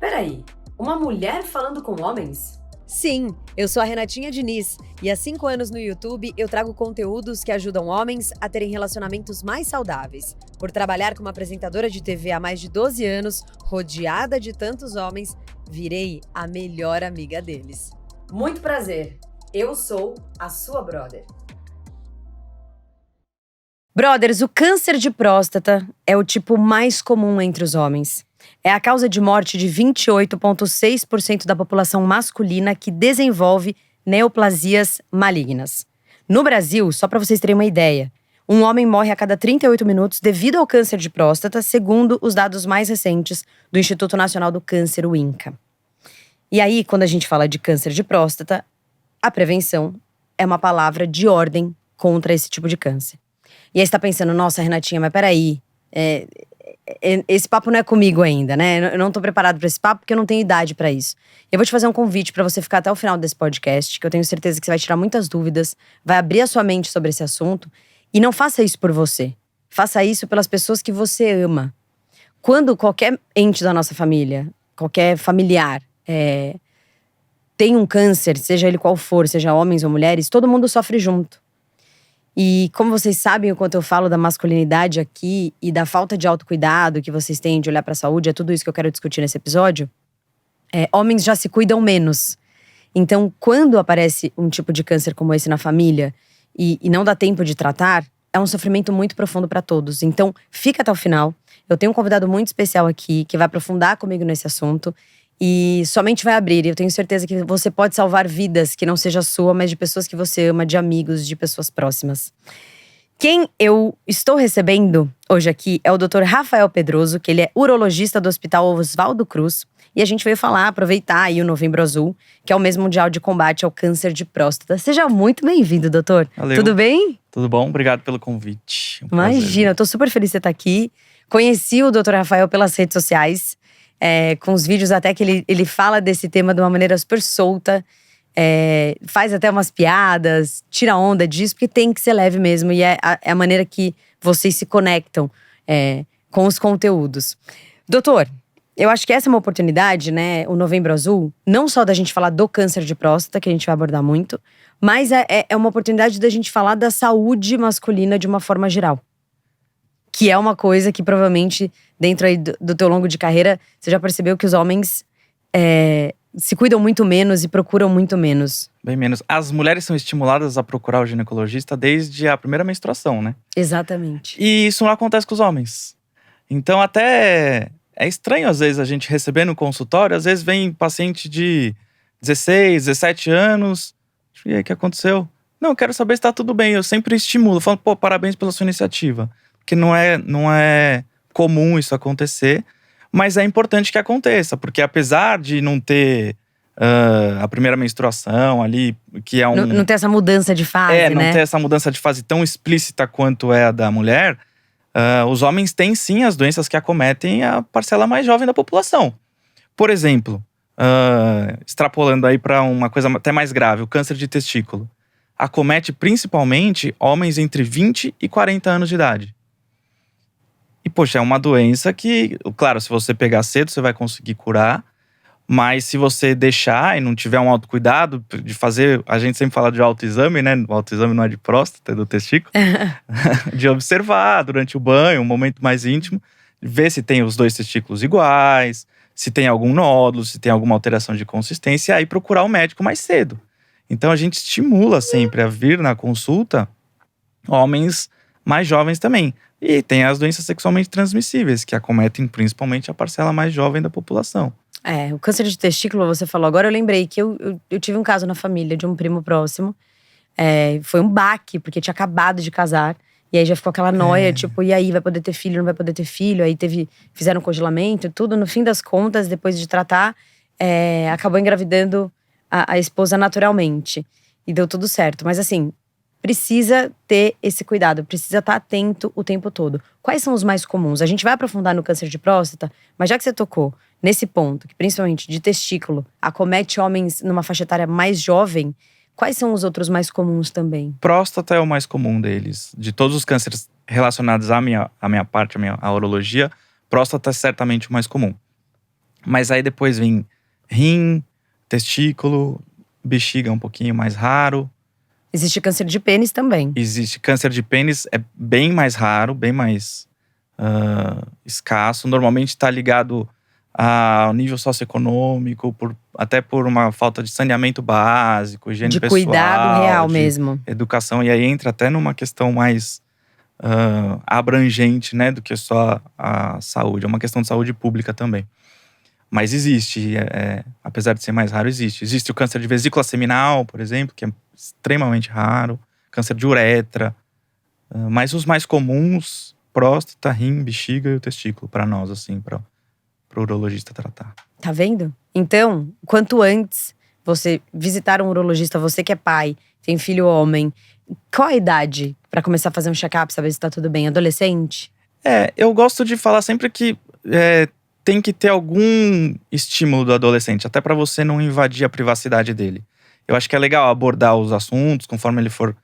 Peraí, uma mulher falando com homens? Sim, eu sou a Renatinha Diniz e há 5 anos no YouTube eu trago conteúdos que ajudam homens a terem relacionamentos mais saudáveis. Por trabalhar como apresentadora de TV há mais de 12 anos, rodeada de tantos homens, virei a melhor amiga deles. Muito prazer, eu sou a sua brother. Brothers, o câncer de próstata é o tipo mais comum entre os homens. É a causa de morte de 28,6% da população masculina que desenvolve neoplasias malignas. No Brasil, só para vocês terem uma ideia, um homem morre a cada 38 minutos devido ao câncer de próstata, segundo os dados mais recentes do Instituto Nacional do Câncer, o INCA. E aí, quando a gente fala de câncer de próstata, a prevenção é uma palavra de ordem contra esse tipo de câncer. E aí você tá pensando, nossa, Renatinha, mas peraí, esse papo não é comigo ainda, né? Eu não tô preparado pra esse papo porque eu não tenho idade pra isso. Eu vou te fazer um convite pra você ficar até o final desse podcast, que eu tenho certeza que você vai tirar muitas dúvidas, vai abrir a sua mente sobre esse assunto. E não faça isso por você. Faça isso pelas pessoas que você ama. Quando qualquer ente da nossa família, qualquer familiar, tem um câncer, seja ele qual for, seja homens ou mulheres, todo mundo sofre junto. E como vocês sabem, o quanto eu falo da masculinidade aqui e da falta de autocuidado que vocês têm de olhar pra saúde, é tudo isso que eu quero discutir nesse episódio, homens já se cuidam menos. Então, quando aparece um tipo de câncer como esse na família e não dá tempo de tratar, é um sofrimento muito profundo pra todos. Então, fica até o final. Eu tenho um convidado muito especial aqui que vai aprofundar comigo nesse assunto. E somente vai abrir, e eu tenho certeza que você pode salvar vidas, que não seja sua, mas de pessoas que você ama, de amigos, de pessoas próximas. Quem eu estou recebendo hoje aqui é o Dr. Rafael Pedroso, que ele é urologista do Hospital Oswaldo Cruz. E a gente veio aproveitar aí o Novembro Azul, que é o mês mundial de combate ao câncer de próstata. Seja muito bem-vindo, doutor. Valeu. Tudo bem? Tudo bom, obrigado pelo convite. Imagina, eu tô super feliz de você estar aqui. Conheci o Dr. Rafael pelas redes sociais. Com os vídeos até que ele fala desse tema de uma maneira super solta, faz até umas piadas, tira onda disso, porque tem que ser leve mesmo, e é a maneira que vocês se conectam com os conteúdos. Doutor, eu acho que essa é uma oportunidade, né, o Novembro Azul, não só da gente falar do câncer de próstata, que a gente vai abordar muito, mas é uma oportunidade da gente falar da saúde masculina de uma forma geral. Que é uma coisa que provavelmente, dentro aí do teu longo de carreira, você já percebeu que os homens se cuidam muito menos e procuram muito menos. Bem menos. As mulheres são estimuladas a procurar o ginecologista desde a primeira menstruação, né? Exatamente. E isso não acontece com os homens. Então até é estranho às vezes a gente receber no consultório, às vezes vem paciente de 16, 17 anos. E aí, o que aconteceu? Não, eu quero saber se tá tudo bem. Eu sempre estimulo, falo, pô, parabéns pela sua iniciativa. Que não é comum isso acontecer, mas é importante que aconteça, porque apesar de não ter a primeira menstruação ali, que é Não ter essa mudança de fase, não né? ter essa mudança de fase tão explícita quanto é a da mulher, os homens têm sim as doenças que acometem a parcela mais jovem da população. Por exemplo, extrapolando aí para uma coisa até mais grave, o câncer de testículo. Acomete principalmente homens entre 20 e 40 anos de idade. E, poxa, é uma doença que, claro, se você pegar cedo, você vai conseguir curar. Mas se você deixar e não tiver um autocuidado de fazer… A gente sempre fala de autoexame, né? O autoexame não é de próstata, é do testículo. De observar durante o banho, um momento mais íntimo. Ver se tem os 2 testículos iguais, se tem algum nódulo, se tem alguma alteração de consistência. E aí procurar o médico mais cedo. Então a gente estimula sempre a vir na consulta homens mais jovens também. E tem as doenças sexualmente transmissíveis, que acometem principalmente a parcela mais jovem da população. O câncer de testículo, você falou agora, eu lembrei que eu tive um caso na família de um primo próximo. Foi um baque, porque tinha acabado de casar. E aí já ficou aquela noia, tipo, e aí, vai poder ter filho, não vai poder ter filho? Aí fizeram congelamento e tudo. No fim das contas, depois de tratar, acabou engravidando a esposa naturalmente. E deu tudo certo. Mas assim, precisa ter esse cuidado, precisa estar atento o tempo todo. Quais são os mais comuns? A gente vai aprofundar no câncer de próstata, mas já que você tocou nesse ponto, que principalmente de testículo, acomete homens numa faixa etária mais jovem, quais são os outros mais comuns também? Próstata é o mais comum deles. De todos os cânceres relacionados à minha parte, à urologia, próstata é certamente o mais comum. Mas aí depois vem rim, testículo, bexiga um pouquinho mais raro. Existe câncer de pênis também. Existe câncer de pênis, é bem mais raro, bem mais escasso. Normalmente está ligado ao nível socioeconômico, até por uma falta de saneamento básico, higiene De pessoal. cuidado real mesmo. Educação, e aí entra até numa questão mais abrangente, né, do que só a saúde. É uma questão de saúde pública também. Mas existe, apesar de ser mais raro, existe. Existe o câncer de vesícula seminal, por exemplo, que é extremamente raro. Câncer de uretra. Mas os mais comuns, próstata, rim, bexiga e o testículo, para nós, assim, para o urologista tratar. Tá vendo? Então, quanto antes você visitar um urologista, você que é pai, tem filho homem, qual a idade para começar a fazer um check-up, saber se tá tudo bem? Adolescente? Eu gosto de falar sempre que tem que ter algum estímulo do adolescente, até para você não invadir a privacidade dele. Eu acho que é legal abordar os assuntos conforme ele for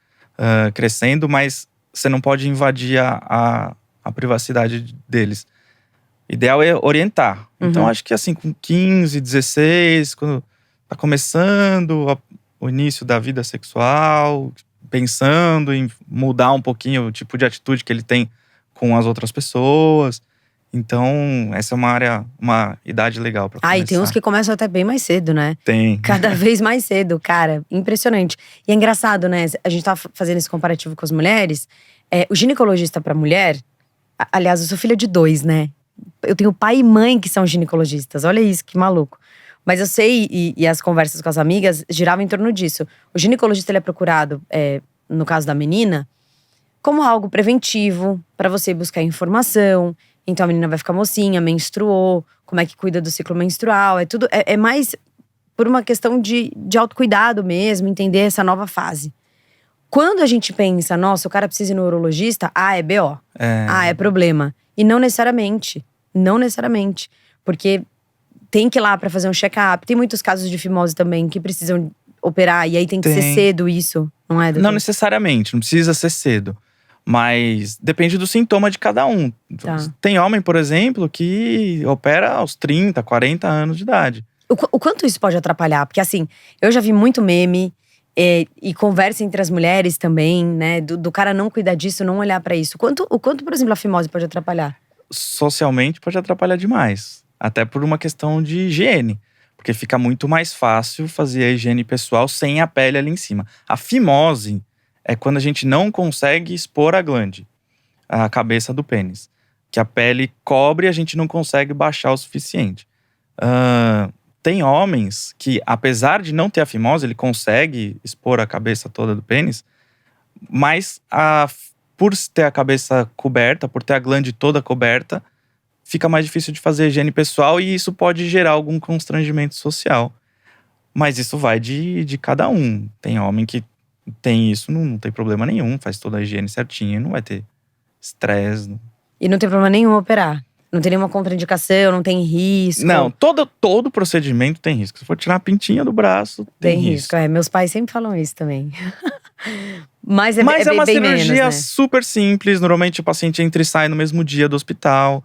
crescendo, mas você não pode invadir a privacidade deles. Ideal é orientar. Então, acho que assim, com 15, 16, quando tá começando o início da vida sexual, pensando em mudar um pouquinho o tipo de atitude que ele tem com as outras pessoas. Então, essa é uma idade legal pra começar. E tem uns que começam até bem mais cedo, né? Tem. Cada vez mais cedo, cara. Impressionante. E é engraçado, né? A gente tá fazendo esse comparativo com as mulheres. O ginecologista pra mulher… Aliás, eu sou filha de 2, né? Eu tenho pai e mãe que são ginecologistas. Olha isso, que maluco. Mas eu sei, e as conversas com as amigas giravam em torno disso. O ginecologista, ele é procurado, no caso da menina, como algo preventivo, pra você buscar informação. Então a menina vai ficar mocinha, menstruou, como é que cuida do ciclo menstrual. É mais por uma questão de autocuidado mesmo, entender essa nova fase. Quando a gente pensa, nossa, o cara precisa ir no urologista, é BO. É problema. E não necessariamente. Não necessariamente. Porque tem que ir lá pra fazer um check-up. Tem muitos casos de fimose também que precisam operar. E aí tem que ser cedo isso, não é, doutor? Não necessariamente, não precisa ser cedo. Mas depende do sintoma de cada um. Tá. Tem homem, por exemplo, que opera aos 30, 40 anos de idade. O quanto isso pode atrapalhar? Porque assim, eu já vi muito meme… E conversa entre as mulheres também, né? Do cara não cuidar disso, não olhar pra isso. O quanto, por exemplo, a fimose pode atrapalhar? Socialmente pode atrapalhar demais. Até por uma questão de higiene. Porque fica muito mais fácil fazer a higiene pessoal sem a pele ali em cima. A fimose é quando a gente não consegue expor a glande, a cabeça do pênis. Que a pele cobre e a gente não consegue baixar o suficiente. Tem homens que, apesar de não ter a fimose, ele consegue expor a cabeça toda do pênis, mas por ter a cabeça coberta, por ter a glande toda coberta, fica mais difícil de fazer higiene pessoal e isso pode gerar algum constrangimento social. Mas isso vai de cada um. Tem homem que tem isso, não tem problema nenhum, faz toda a higiene certinha, não vai ter estresse. E não tem problema nenhum operar? Não tem nenhuma contraindicação, não tem risco? Não, todo procedimento tem risco. Se for tirar a pintinha do braço, tem risco. Meus pais sempre falam isso também. Mas é uma bem cirurgia menos, né? super simples. Normalmente o paciente entra e sai no mesmo dia do hospital.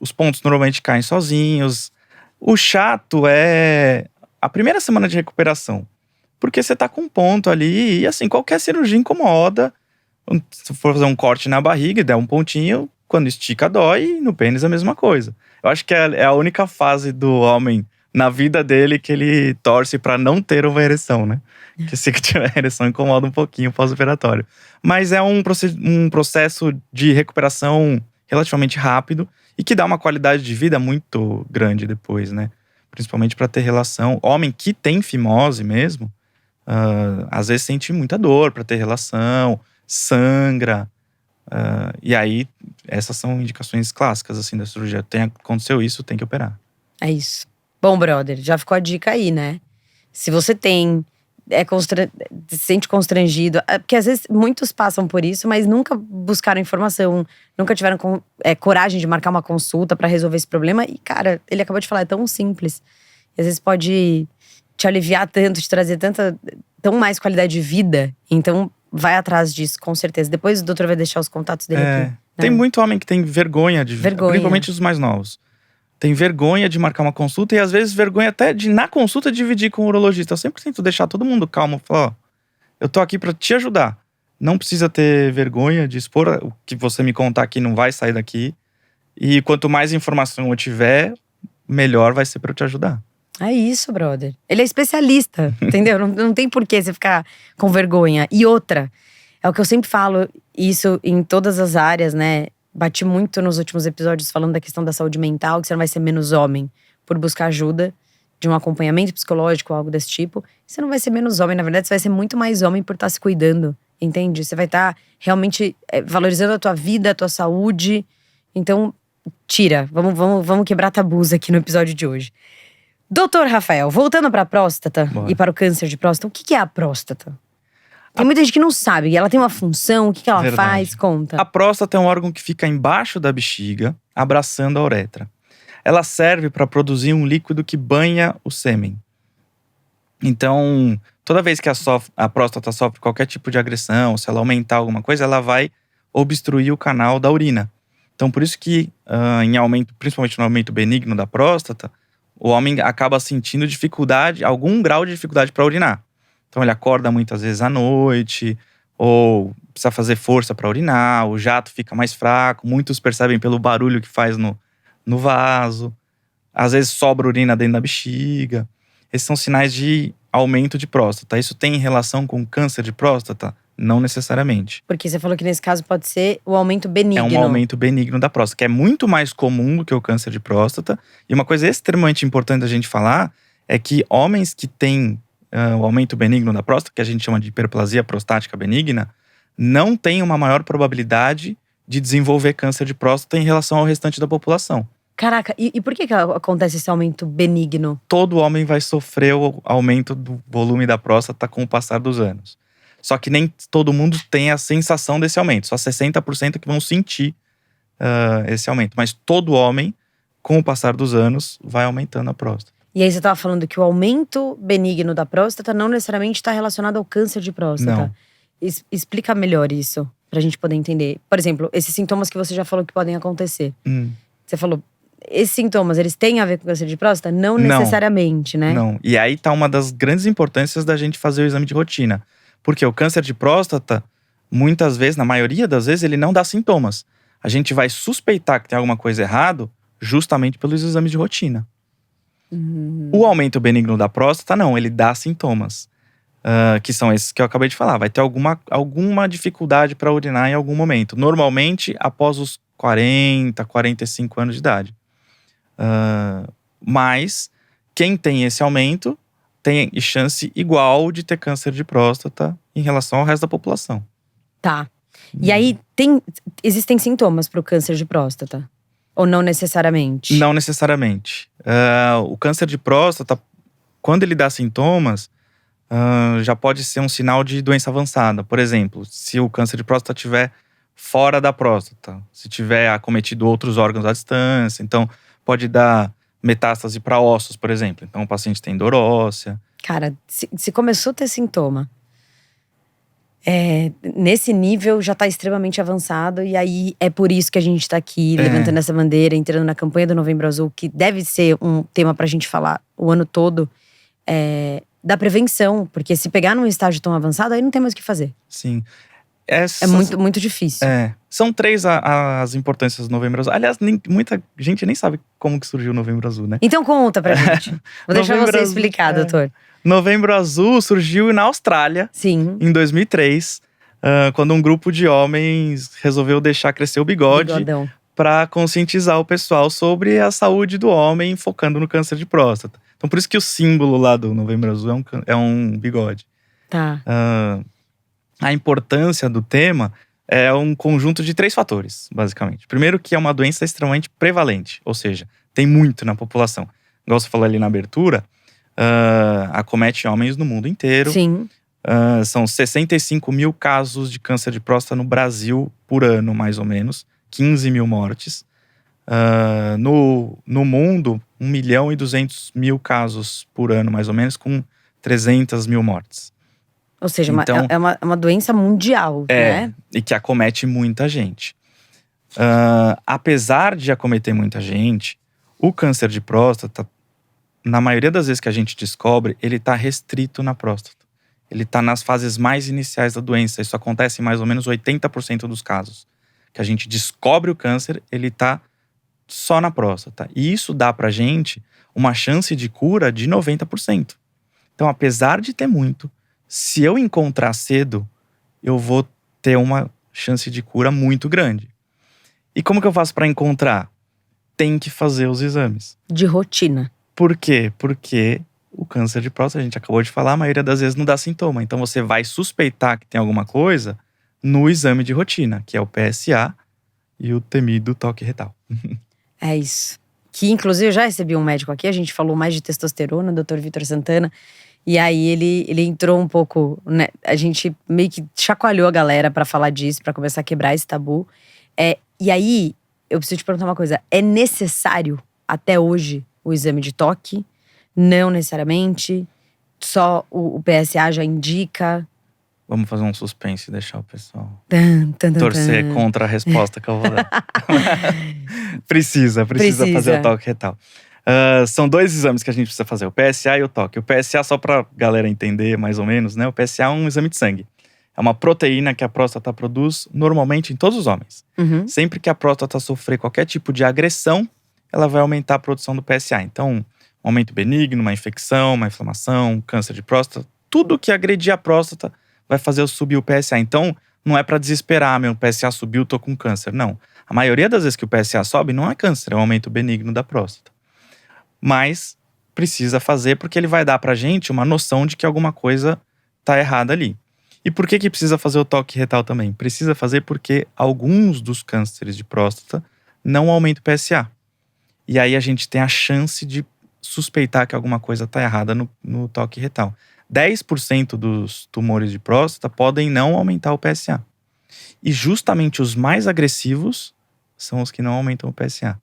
Os pontos normalmente caem sozinhos. O chato é a primeira semana de recuperação. Porque você tá com um ponto ali e assim, qualquer cirurgia incomoda. Se for fazer um corte na barriga e der um pontinho… Quando estica, dói, e no pênis é a mesma coisa. Eu acho que é a única fase do homem na vida dele que ele torce pra não ter uma ereção, né? Que se tiver ereção incomoda um pouquinho pós-operatório. Mas é um processo de recuperação relativamente rápido e que dá uma qualidade de vida muito grande depois, né? Principalmente pra ter relação. Homem que tem fimose mesmo, às vezes sente muita dor pra ter relação, sangra. E aí, essas são indicações clássicas, assim, da cirurgia. Aconteceu isso, tem que operar. É isso. Bom, brother, já ficou a dica aí, né? Se você se sente constrangido… Porque às vezes muitos passam por isso, mas nunca buscaram informação. Nunca tiveram coragem de marcar uma consulta pra resolver esse problema. E, cara, ele acabou de falar, é tão simples. E às vezes pode te aliviar tanto, te trazer tão mais qualidade de vida. Então… vai atrás disso, com certeza. Depois o doutor vai deixar os contatos dele aqui. Tem muito homem que tem vergonha de… Vergonha. Principalmente os mais novos. tem vergonha de marcar uma consulta e às vezes vergonha até de, na consulta, dividir com o urologista. Eu sempre tento deixar todo mundo calmo. Falar, ó, eu tô aqui pra te ajudar. Não precisa ter vergonha de expor o que você me contar aqui, não vai sair daqui. E quanto mais informação eu tiver, melhor vai ser pra eu te ajudar. É isso, brother. Ele é especialista, entendeu? Não tem por que você ficar com vergonha. E outra, é o que eu sempre falo, isso em todas as áreas, né? Bati muito nos últimos episódios falando da questão da saúde mental, que você não vai ser menos homem por buscar ajuda de um acompanhamento psicológico ou algo desse tipo. Você não vai ser menos homem, na verdade, você vai ser muito mais homem por estar se cuidando, entende? Você vai estar realmente valorizando a tua vida, a tua saúde. Então, tira. Vamos quebrar tabus aqui no episódio de hoje. Doutor Rafael, voltando pra próstata Bora. e para o câncer de próstata, o que é a próstata? Tem muita gente que não sabe. Ela tem uma função, o que ela Verdade. faz? Conta. A próstata é um órgão que fica embaixo da bexiga, abraçando a uretra. Ela serve para produzir um líquido que banha o sêmen. Então, toda vez que a próstata sofre qualquer tipo de agressão, se ela aumentar alguma coisa, ela vai obstruir o canal da urina. Então, por isso que em aumento, principalmente no aumento benigno da próstata, o homem acaba sentindo dificuldade, algum grau de dificuldade para urinar. Então ele acorda muitas vezes à noite, ou precisa fazer força para urinar, o jato fica mais fraco, muitos percebem pelo barulho que faz no vaso. Às vezes sobra urina dentro da bexiga. Esses são sinais de aumento de próstata. Isso tem relação com câncer de próstata? Não necessariamente. Porque você falou que nesse caso pode ser o aumento benigno. É um aumento benigno da próstata, que é muito mais comum do que o câncer de próstata. E uma coisa extremamente importante a gente falar é que homens que têm o aumento benigno da próstata, que a gente chama de hiperplasia prostática benigna, não tem uma maior probabilidade de desenvolver câncer de próstata em relação ao restante da população. Caraca, e por que acontece esse aumento benigno? Todo homem vai sofrer o aumento do volume da próstata com o passar dos anos. Só que nem todo mundo tem a sensação desse aumento. Só 60% que vão sentir esse aumento. Mas todo homem, com o passar dos anos, vai aumentando a próstata. E aí você tava falando que o aumento benigno da próstata não necessariamente está relacionado ao câncer de próstata. Não. Explica melhor isso, pra gente poder entender. Por exemplo, esses sintomas que você já falou que podem acontecer. Você falou, esses sintomas, eles têm a ver com câncer de próstata? Não necessariamente, né? Não. E aí tá uma das grandes importâncias da gente fazer o exame de rotina. Porque o câncer de próstata, muitas vezes, na maioria das vezes, ele não dá sintomas. A gente vai suspeitar que tem alguma coisa errada justamente pelos exames de rotina. O aumento benigno da próstata, não, ele dá sintomas. Que são esses que eu acabei de falar. Vai ter alguma dificuldade para urinar em algum momento. Normalmente, após os 40, 45 anos de idade. Mas, quem tem esse aumento tem chance igual de ter câncer de próstata em relação ao resto da população. Tá. E aí, existem sintomas pro câncer de próstata? Ou não necessariamente? Não necessariamente. O câncer de próstata, quando ele dá sintomas, já pode ser um sinal de doença avançada. Por exemplo, se o câncer de próstata estiver fora da próstata, se tiver acometido outros órgãos à distância, então pode dar metástase para ossos, por exemplo. Então o paciente tem dor óssea. Cara, se começou a ter sintoma, nesse nível já tá extremamente avançado. E aí é por isso que a gente tá aqui levantando essa bandeira, entrando na campanha do Novembro Azul, que deve ser um tema pra gente falar o ano todo, da prevenção. Porque se pegar num estágio tão avançado, aí não tem mais o que fazer. Sim. É muito difícil. São 3 as importâncias do Novembro Azul. Aliás, muita gente nem sabe como que surgiu o Novembro Azul, né? Então conta pra gente. Vou deixar Novembro você Azul, explicar, doutor. Novembro Azul surgiu na Austrália, Sim. em 2003, quando um grupo de homens resolveu deixar crescer o bigode Bigodão. para conscientizar o pessoal sobre a saúde do homem, focando no câncer de próstata. Então, por isso que o símbolo lá do Novembro Azul é um bigode. Tá. A importância do tema é um conjunto de 3 fatores, basicamente. Primeiro, que é uma doença extremamente prevalente, ou seja, tem muito na população. Igual você falou ali na abertura, acomete homens no mundo inteiro. Sim. São 65 mil casos de câncer de próstata no Brasil por ano, mais ou menos. 15 mil mortes. No mundo, 1.200.000 casos por ano, mais ou menos, com 300 mil mortes. Ou seja, Então, é uma doença mundial, né? E que acomete muita gente. Apesar de acometer muita gente, O câncer de próstata, na maioria das vezes que a gente descobre, ele está restrito na próstata. Ele está nas fases mais iniciais da doença. Isso acontece em mais ou menos 80% dos casos. Que a gente descobre o câncer, ele está só na próstata. E isso dá pra gente uma chance de cura de 90%. Então, apesar de ter muito, se eu encontrar cedo, eu vou ter uma chance de cura muito grande. E como que eu faço para encontrar? Tem que fazer os exames. De rotina. Por quê? Porque o câncer de próstata, a gente acabou de falar, a maioria das vezes não dá sintoma. Então você vai suspeitar que tem alguma coisa no exame de rotina, que é o PSA e o temido toque retal. É isso. Que inclusive eu já recebi um médico aqui, a gente falou mais de testosterona, o Dr. Vitor Santana. E aí ele entrou um pouco, né? A gente meio que chacoalhou a galera pra falar disso, pra começar a quebrar esse tabu. E aí, eu preciso te perguntar uma coisa. É necessário, até hoje, o exame de toque? Não necessariamente? Só o PSA já indica? Vamos fazer um suspense e deixar o pessoal Tan. torcer contra a resposta que eu vou dar. Precisa fazer o toque retal. São 2 exames que a gente precisa fazer, o PSA e o toque. O PSA, só pra galera entender mais ou menos, né? O PSA é um exame de sangue. É uma proteína que a próstata produz normalmente em todos os homens. Uhum. Sempre que a próstata sofrer qualquer tipo de agressão, ela vai aumentar a produção do PSA. Então, um aumento benigno, uma infecção, uma inflamação, um câncer de próstata, tudo que agredir a próstata vai fazer eu subir o PSA. Então, não é pra desesperar, meu PSA subiu, tô com câncer. Não. A maioria das vezes que o PSA sobe, não é câncer, é um aumento benigno da próstata. Mas precisa fazer porque ele vai dar pra gente uma noção de que alguma coisa tá errada ali. E por que precisa fazer o toque retal também? Precisa fazer porque alguns dos cânceres de próstata não aumentam o PSA. E aí a gente tem a chance de suspeitar que alguma coisa tá errada no toque retal. 10% dos tumores de próstata podem não aumentar o PSA. E justamente os mais agressivos são os que não aumentam o PSA.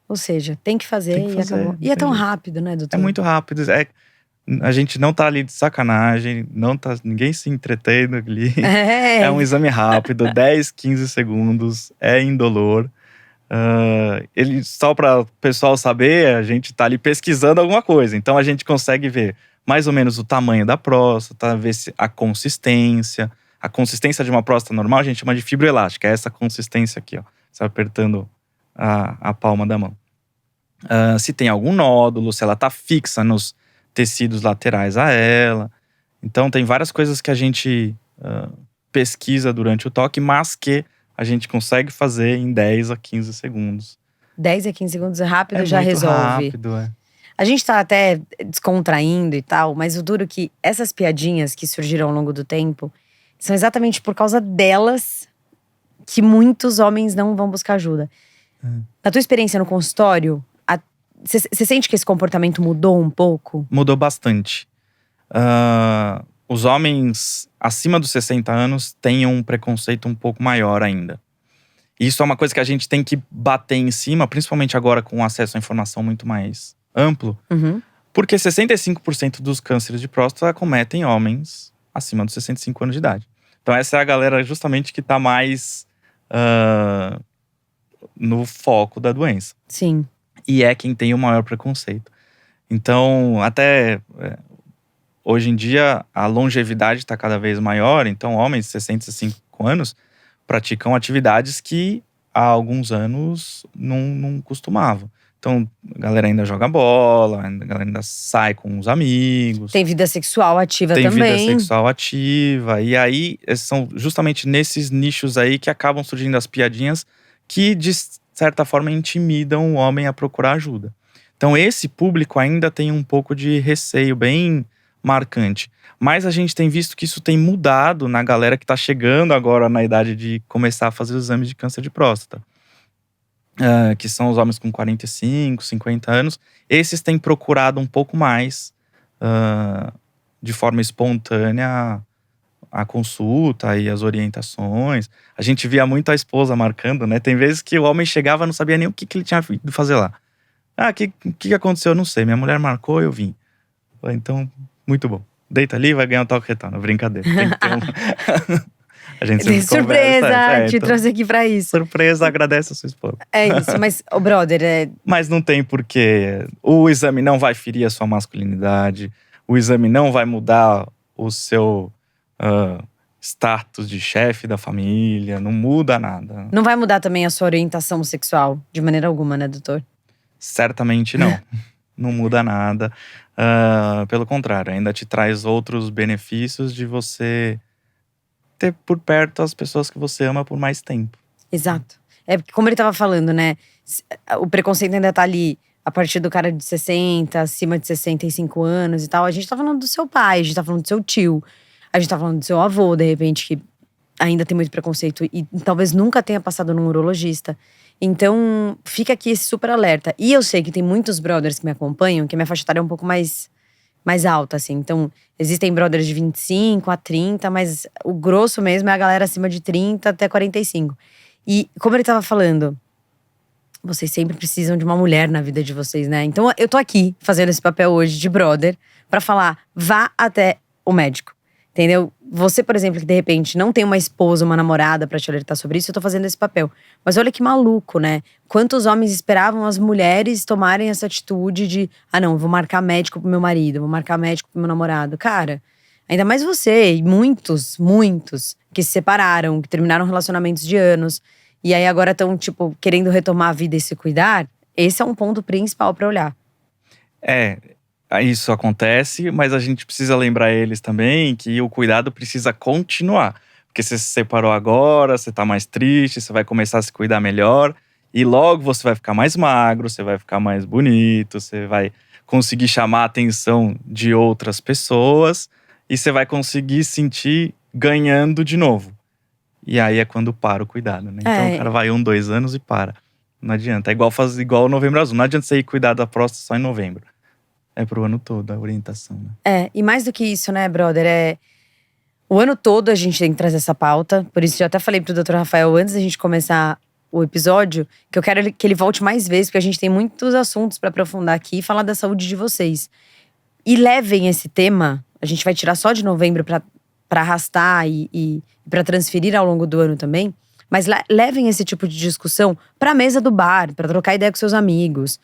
Ou seja, tem que fazer, Tem que e fazer, acabou. E é tão entendi. rápido, né, doutor? É muito rápido. A gente não tá ali de sacanagem, não tá ninguém se entretendo ali. É um exame rápido, 10, 15 segundos, é indolor. Só para o pessoal saber, a gente tá ali pesquisando alguma coisa. Então a gente consegue ver mais ou menos o tamanho da próstata, ver a consistência. A consistência de uma próstata normal a gente chama de fibroelástica. É essa consistência aqui, ó. Você vai apertando a palma da mão. Se tem algum nódulo, se ela tá fixa nos tecidos laterais a ela. Então tem várias coisas que a gente pesquisa durante o toque, mas que a gente consegue fazer em 10 a 15 segundos. 10 a 15 segundos é rápido, É já muito resolve. rápido, é. A gente tá até descontraindo e tal, mas o duro é que essas piadinhas que surgiram ao longo do tempo são exatamente por causa delas que muitos homens não vão buscar ajuda. Na tua experiência no consultório, você sente que esse comportamento mudou um pouco? Mudou bastante. Os homens acima dos 60 anos têm um preconceito um pouco maior ainda. Isso é uma coisa que a gente tem que bater em cima, principalmente agora com o acesso à informação muito mais amplo. Uhum. Porque 65% dos cânceres de próstata acometem homens acima dos 65 anos de idade. Então essa é a galera justamente que tá mais no foco da doença. Sim. E é quem tem o maior preconceito. Então, até hoje em dia, a longevidade está cada vez maior. Então, homens de 65 anos praticam atividades que há alguns anos não costumavam. Então, a galera ainda joga bola, a galera ainda sai com os amigos. Tem vida sexual ativa Tem também. vida sexual ativa. E aí, são justamente nesses nichos aí que acabam surgindo as piadinhas que, de certa forma, intimidam o homem a procurar ajuda. Então, esse público ainda tem um pouco de receio bem marcante. Mas a gente tem visto que isso tem mudado na galera que tá chegando agora na idade de começar a fazer os exames de câncer de próstata. Que são os homens com 45, 50 anos. Esses têm procurado um pouco mais, de forma espontânea, a consulta e as orientações. A gente via muito a esposa marcando, né? Tem vezes que o homem chegava e não sabia nem o que ele tinha ido fazer lá. O que aconteceu? Eu não sei. Minha mulher marcou, eu vim. Então, muito bom. Deita ali, vai ganhar um toque retal. Brincadeira. Tem que ter A gente sempre Surpresa, conversa, te então, trouxe aqui pra isso. surpresa, agradece a sua esposa. É isso, mas, ô brother, Mas não tem porquê. O exame não vai ferir a sua masculinidade. O exame não vai mudar o seu status de chefe da família. Não muda nada. não vai mudar também a sua orientação sexual, de maneira alguma, né, doutor? Certamente não. Não muda nada. Pelo contrário, ainda te traz outros benefícios de você ter por perto as pessoas que você ama por mais tempo. Exato. É porque, como ele tava falando, né, o preconceito ainda tá ali a partir do cara de 60, acima de 65 anos e tal. A gente tá falando do seu pai, a gente tá falando do seu tio, a gente tá falando do seu avô, de repente, que ainda tem muito preconceito e talvez nunca tenha passado num urologista. Então, fica aqui esse super alerta. E eu sei que tem muitos brothers que me acompanham, que a minha faixa etária é um pouco mais alta, assim. Então, existem brothers de 25 a 30, mas o grosso mesmo é a galera acima de 30 até 45. E, como ele tava falando, vocês sempre precisam de uma mulher na vida de vocês, né? Então, eu tô aqui fazendo esse papel hoje de brother pra falar, vá até o médico. Entendeu? Você, por exemplo, que de repente não tem uma esposa, uma namorada pra te alertar sobre isso, eu tô fazendo esse papel. Mas olha que maluco, né? Quantos homens esperavam as mulheres tomarem essa atitude de… Ah, não, vou marcar médico pro meu marido, vou marcar médico pro meu namorado. Cara, ainda mais você e muitos que se separaram, que terminaram relacionamentos de anos. E aí agora estão, tipo, querendo retomar a vida e se cuidar. Esse é um ponto principal pra olhar. Isso acontece, mas a gente precisa lembrar eles também que o cuidado precisa continuar. Porque você se separou agora, você tá mais triste, você vai começar a se cuidar melhor. E logo você vai ficar mais magro, você vai ficar mais bonito, você vai conseguir chamar a atenção de outras pessoas. E você vai conseguir sentir ganhando de novo. E aí é quando para o cuidado, né? Então o cara vai 1, 2 anos e para. Não adianta. É igual o Novembro Azul. Não adianta você ir cuidar da próstata só em novembro. É pro ano todo a orientação, né? E mais do que isso, né, brother? O ano todo a gente tem que trazer essa pauta. Por isso eu até falei pro Dr. Rafael antes da gente começar o episódio, que eu quero que ele volte mais vezes, porque a gente tem muitos assuntos pra aprofundar aqui e falar da saúde de vocês. E levem esse tema, a gente vai tirar só de novembro pra arrastar e pra transferir ao longo do ano também. Mas levem esse tipo de discussão pra mesa do bar, pra trocar ideia com seus amigos.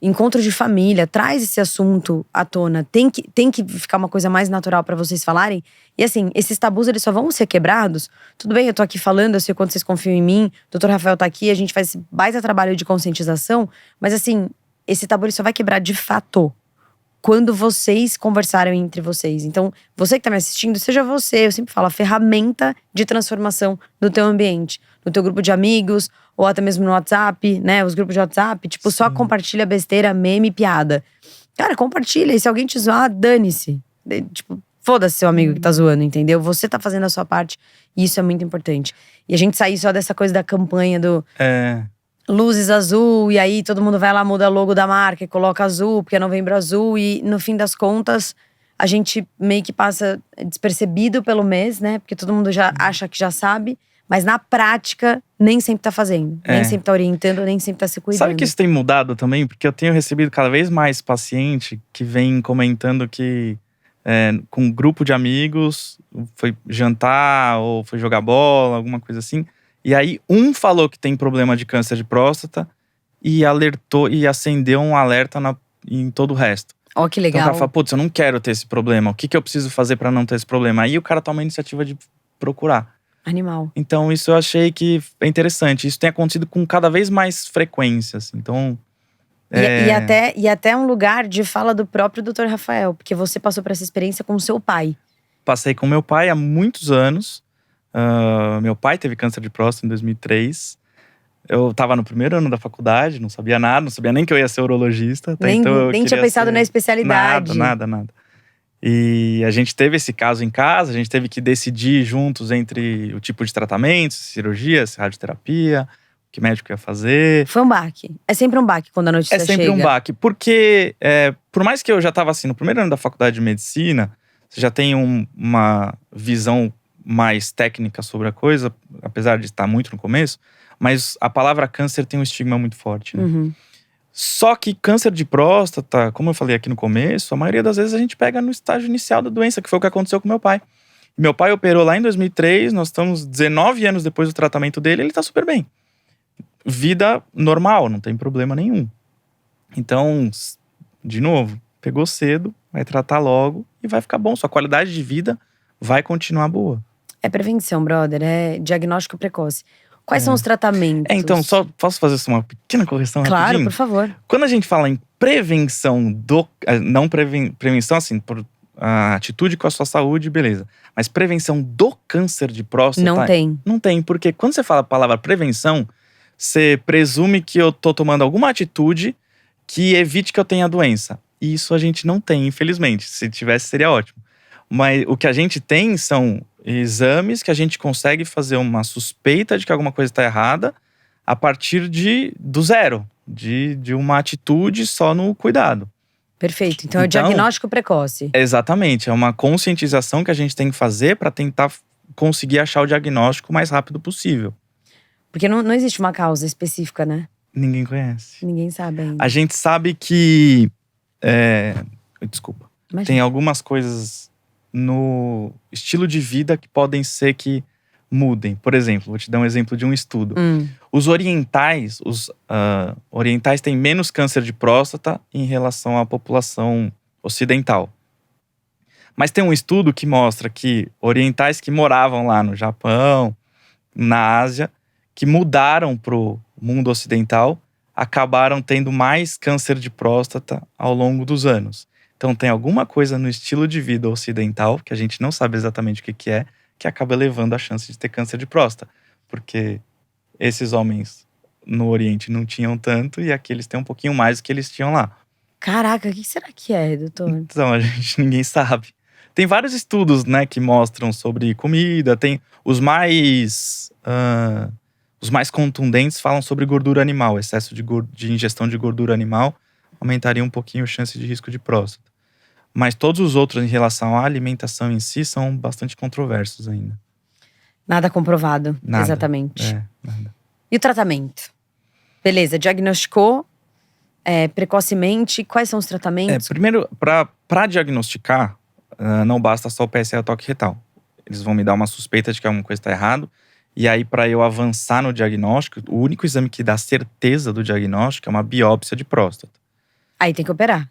Encontro de família, traz esse assunto à tona. Tem que ficar uma coisa mais natural pra vocês falarem. E assim, esses tabus eles só vão ser quebrados. Tudo bem, eu tô aqui falando, eu sei quanto vocês confiam em mim. O Dr. Rafael tá aqui, a gente faz esse baita trabalho de conscientização. Mas assim, esse tabu ele só vai quebrar de fato quando vocês conversarem entre vocês. Então, você que tá me assistindo, seja você, eu sempre falo, a ferramenta de transformação do teu ambiente. No teu grupo de amigos, ou até mesmo no WhatsApp, né? Os grupos de WhatsApp, tipo, só compartilha besteira, meme, piada. Cara, compartilha, e se alguém te zoar, dane-se. Tipo, foda-se seu amigo que tá zoando, entendeu? Você tá fazendo a sua parte, e isso é muito importante. E a gente sair só dessa coisa da campanha do… luzes azul, e aí todo mundo vai lá, muda o logo da marca e coloca azul, porque é Novembro Azul. E no fim das contas, a gente meio que passa despercebido pelo mês, né? Porque todo mundo já acha que já sabe. Mas na prática, nem sempre tá fazendo. Nem sempre tá orientando, nem sempre tá se cuidando. Sabe que isso tem mudado também? Porque eu tenho recebido cada vez mais paciente que vem comentando que com um grupo de amigos foi jantar ou foi jogar bola, alguma coisa assim. E aí um falou que tem problema de câncer de próstata e alertou e acendeu um alerta em todo o resto. Ó, que legal. Então o cara fala, putz, eu não quero ter esse problema. O que eu preciso fazer pra não ter esse problema? Aí o cara toma a iniciativa de procurar. Animal. Então isso eu achei que é interessante. Isso tem acontecido com cada vez mais frequência, assim. Então… E até um lugar de fala do próprio Dr. Rafael. Porque você passou por essa experiência com o seu pai. Passei com meu pai há muitos anos. Meu pai teve câncer de próstata em 2003. Eu tava no primeiro ano da faculdade, não sabia nada. Não sabia nem que eu ia ser urologista. Nem tinha pensado na especialidade. Nada. E a gente teve esse caso em casa. A gente teve que decidir juntos entre o tipo de tratamento, cirurgia, radioterapia, o que médico ia fazer. Foi um baque. É sempre um baque quando a notícia chega. É sempre um baque. Porque, por mais que eu já tava assim, no primeiro ano da faculdade de medicina, você já tem uma visão mais técnica sobre a coisa, apesar de estar muito no começo. Mas a palavra câncer tem um estigma muito forte, né? Uhum. Só que câncer de próstata, como eu falei aqui no começo, a maioria das vezes a gente pega no estágio inicial da doença, que foi o que aconteceu com meu pai. Meu pai operou lá em 2003, nós estamos 19 anos depois do tratamento dele, ele tá super bem. Vida normal, não tem problema nenhum. Então, de novo, pegou cedo, vai tratar logo e vai ficar bom. Sua qualidade de vida vai continuar boa. É prevenção, brother, é diagnóstico precoce. Quais são os tratamentos? Então, só posso fazer uma pequena correção Claro, rapidinho? por favor. Quando a gente fala em prevenção não prevenção assim, por a atitude com a sua saúde, beleza. Mas prevenção do câncer de próstata… Não tem. Não tem, porque quando você fala a palavra prevenção, você presume que eu tô tomando alguma atitude que evite que eu tenha a doença. E isso a gente não tem, infelizmente. Se tivesse, seria ótimo. Mas o que a gente tem são exames que a gente consegue fazer uma suspeita de que alguma coisa está errada a partir do zero. De uma atitude só no cuidado. Perfeito. Então é o diagnóstico precoce. Exatamente. É uma conscientização que a gente tem que fazer para tentar conseguir achar o diagnóstico o mais rápido possível. Porque não existe uma causa específica, né? Ninguém conhece. Ninguém sabe ainda. A gente sabe que… Desculpa. Imagina. Tem algumas coisas no estilo de vida que podem ser que mudem. Por exemplo, vou te dar um exemplo de um estudo. Os orientais têm menos câncer de próstata em relação à população ocidental. Mas tem um estudo que mostra que orientais que moravam lá no Japão, na Ásia, que mudaram pro mundo ocidental, acabaram tendo mais câncer de próstata ao longo dos anos. Então tem alguma coisa no estilo de vida ocidental, que a gente não sabe exatamente o que é, que acaba elevando a chance de ter câncer de próstata. Porque esses homens no Oriente não tinham tanto e aqui eles têm um pouquinho mais do que eles tinham lá. Caraca, o que será que é, doutor? Então, ninguém sabe. Tem vários estudos, né, que mostram sobre comida. Tem os mais contundentes falam sobre gordura animal. Excesso de ingestão de gordura animal aumentaria um pouquinho a chance de risco de próstata. Mas todos os outros em relação à alimentação em si são bastante controversos ainda. Nada comprovado, Nada. exatamente. Nada. E o tratamento? Beleza, diagnosticou precocemente. Quais são os tratamentos? Primeiro, para diagnosticar, não basta só o PSA e o toque retal. Eles vão me dar uma suspeita de que alguma coisa está errado. E aí, para eu avançar no diagnóstico, o único exame que dá certeza do diagnóstico é uma biópsia de próstata. Aí tem que operar.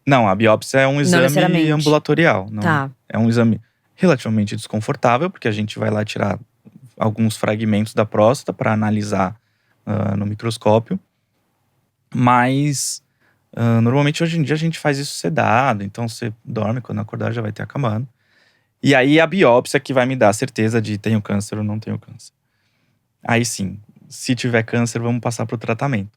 Não, a biópsia é um exame ambulatorial. Não, Tá. É um exame relativamente desconfortável, porque a gente vai lá tirar alguns fragmentos da próstata para analisar no microscópio. Mas, normalmente, hoje em dia, a gente faz isso sedado. Então, você dorme, quando acordar já vai ter acabado. E aí, a biópsia que vai me dar a certeza de tenho câncer ou não tenho câncer. Aí sim, se tiver câncer, vamos passar para o tratamento.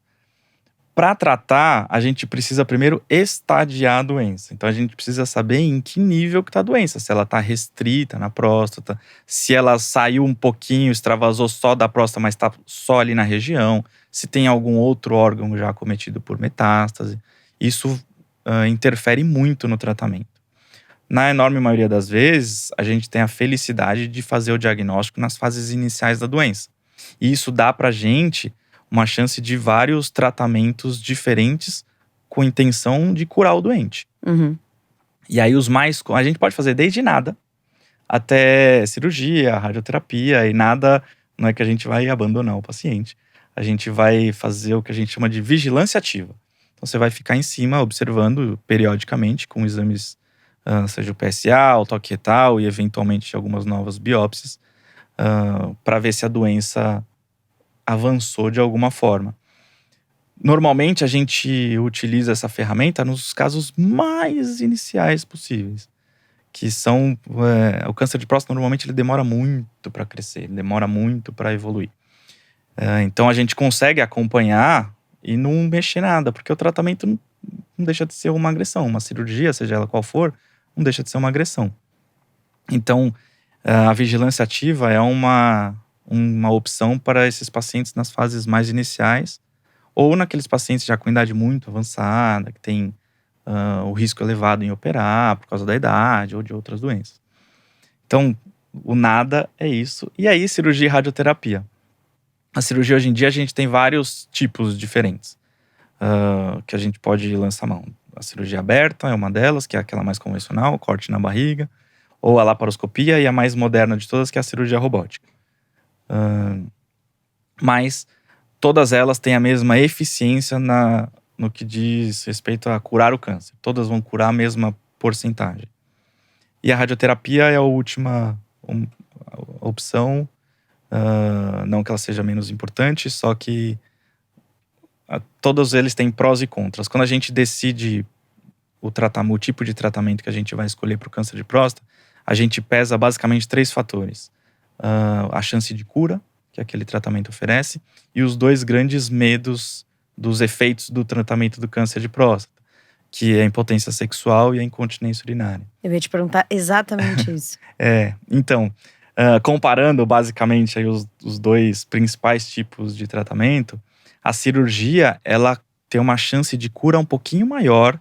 Para tratar, a gente precisa primeiro estadiar a doença. Então, a gente precisa saber em que nível que está a doença. Se ela está restrita na próstata, se ela saiu um pouquinho, extravasou só da próstata, mas está só ali na região. Se tem algum outro órgão já acometido por metástase. Isso interfere muito no tratamento. Na enorme maioria das vezes, a gente tem a felicidade de fazer o diagnóstico nas fases iniciais da doença. E isso dá pra gente uma chance de vários tratamentos diferentes com intenção de curar o doente. Uhum. E aí a gente pode fazer desde nada até cirurgia, radioterapia, e nada, não é que a gente vai abandonar o paciente. A gente vai fazer o que a gente chama de vigilância ativa. Então você vai ficar em cima observando periodicamente com exames, seja o PSA, o toque retal e eventualmente algumas novas biópsias, para ver se a doença avançou de alguma forma. Normalmente a gente utiliza essa ferramenta nos casos mais iniciais possíveis, que são o câncer de próstata. Normalmente ele demora muito para crescer, demora muito para evoluir. Então a gente consegue acompanhar e não mexer nada, porque o tratamento não deixa de ser uma agressão. Uma cirurgia, seja ela qual for, não deixa de ser uma agressão. Então a vigilância ativa é uma opção para esses pacientes nas fases mais iniciais, ou naqueles pacientes já com idade muito avançada, que tem o risco elevado em operar por causa da idade ou de outras doenças. Então, o nada é isso. E aí, cirurgia e radioterapia. A cirurgia hoje em dia a gente tem vários tipos diferentes que a gente pode lançar mão. A cirurgia aberta é uma delas, que é aquela mais convencional, corte na barriga. ou a laparoscopia, e a mais moderna de todas, que é a cirurgia robótica. Mas todas elas têm a mesma eficiência no que diz respeito a curar o câncer. Todas vão curar a mesma porcentagem. E a radioterapia é a última opção. Não que ela seja menos importante, só que todos eles têm prós e contras. Quando a gente decide o tipo de tratamento que a gente vai escolher para o câncer de próstata, a gente pesa basicamente 3 fatores. A chance de cura, que aquele tratamento oferece, e os 2 grandes medos dos efeitos do tratamento do câncer de próstata, que é a impotência sexual e a incontinência urinária. Eu ia te perguntar exatamente isso. Então, comparando basicamente aí os 2 principais tipos de tratamento, a cirurgia, ela tem uma chance de cura um pouquinho maior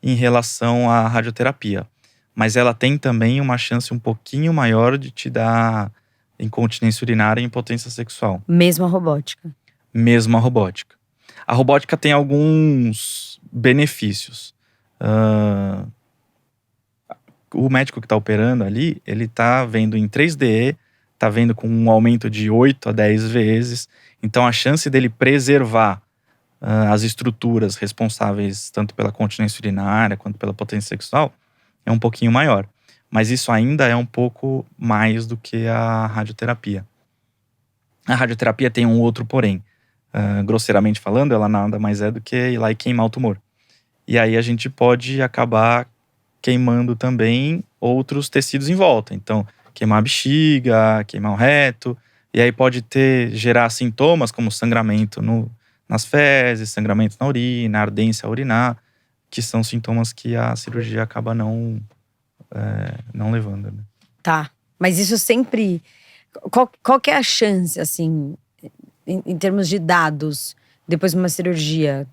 em relação à radioterapia. Mas ela tem também uma chance um pouquinho maior de te dar incontinência urinária e impotência sexual. Mesmo a robótica. Mesmo a robótica. A robótica tem alguns benefícios. O médico que está operando ali, ele está vendo em 3D, está vendo com um aumento de 8 a 10 vezes. Então a chance dele preservar as estruturas responsáveis tanto pela continência urinária quanto pela potência sexual é um pouquinho maior. Mas isso ainda é um pouco mais do que a radioterapia. A radioterapia tem um outro porém. Grosseiramente falando, ela nada mais é do que ir lá e queimar o tumor. E aí a gente pode acabar queimando também outros tecidos em volta. Então, queimar a bexiga, queimar o reto. E aí pode gerar sintomas como sangramento nas fezes, sangramento na urina, ardência a urinar, que são sintomas que a cirurgia acaba não levando, né? Tá, mas isso sempre… Qual que é a chance, assim, em termos de dados, depois de uma cirurgia,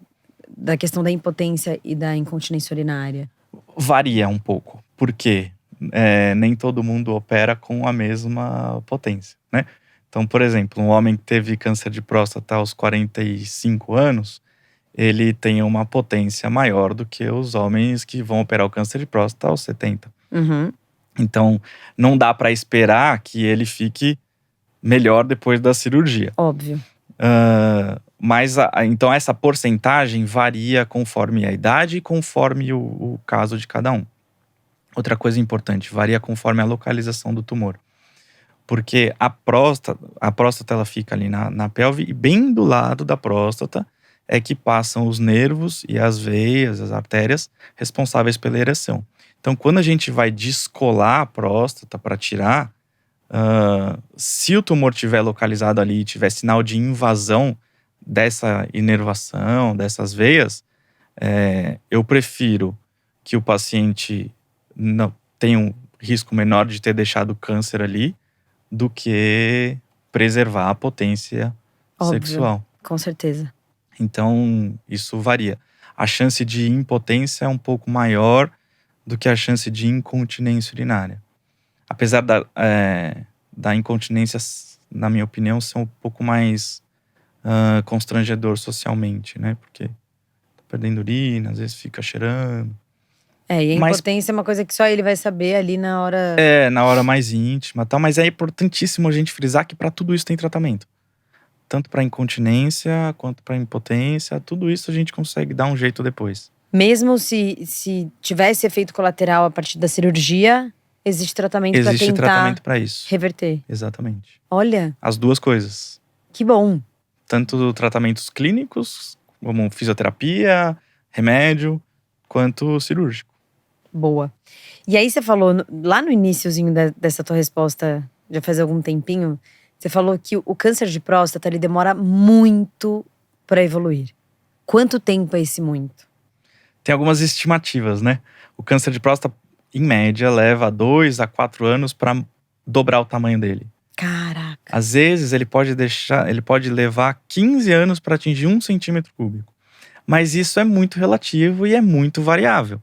da questão da impotência e da incontinência urinária? Varia um pouco, porque nem todo mundo opera com a mesma potência, né? Então, por exemplo, um homem que teve câncer de próstata aos 45 anos, ele tem uma potência maior do que os homens que vão operar o câncer de próstata aos 70. Uhum. Então, não dá para esperar que ele fique melhor depois da cirurgia. Óbvio. Mas, então, essa porcentagem varia conforme a idade e conforme o caso de cada um. Outra coisa importante, varia conforme a localização do tumor. Porque a próstata ela fica ali na pelve, e bem do lado da próstata é que passam os nervos e as veias, as artérias responsáveis pela ereção. Então, quando a gente vai descolar a próstata para tirar, se o tumor estiver localizado ali e tiver sinal de invasão dessa inervação, dessas veias, eu prefiro que o paciente não tenha um risco menor de ter deixado câncer ali do que preservar a potência Óbvio, sexual. Com certeza. Então, isso varia. A chance de impotência é um pouco maior do que a chance de incontinência urinária. Apesar da incontinência, na minha opinião, ser um pouco mais constrangedor socialmente, né? Porque tá perdendo urina, às vezes fica cheirando. E a impotência é uma coisa que só ele vai saber ali na hora… Na hora mais íntima e tal. Mas é importantíssimo a gente frisar que para tudo isso tem tratamento. Tanto para incontinência quanto para impotência, tudo isso a gente consegue dar um jeito depois. Mesmo se tivesse efeito colateral a partir da cirurgia, existe tratamento para tentar… Existe tratamento para isso. Reverter. Exatamente. Olha. As duas coisas. Que bom. Tanto tratamentos clínicos, como fisioterapia, remédio, quanto cirúrgico. Boa. E aí você falou, lá no iniciozinho dessa tua resposta, já faz algum tempinho, você falou que o câncer de próstata, ele demora muito para evoluir. Quanto tempo é esse muito? Tem algumas estimativas, né? O câncer de próstata, em média, leva 2 a 4 anos para dobrar o tamanho dele. Caraca. Às vezes, ele pode levar 15 anos para atingir 1 centímetro cúbico. Mas isso é muito relativo e é muito variável.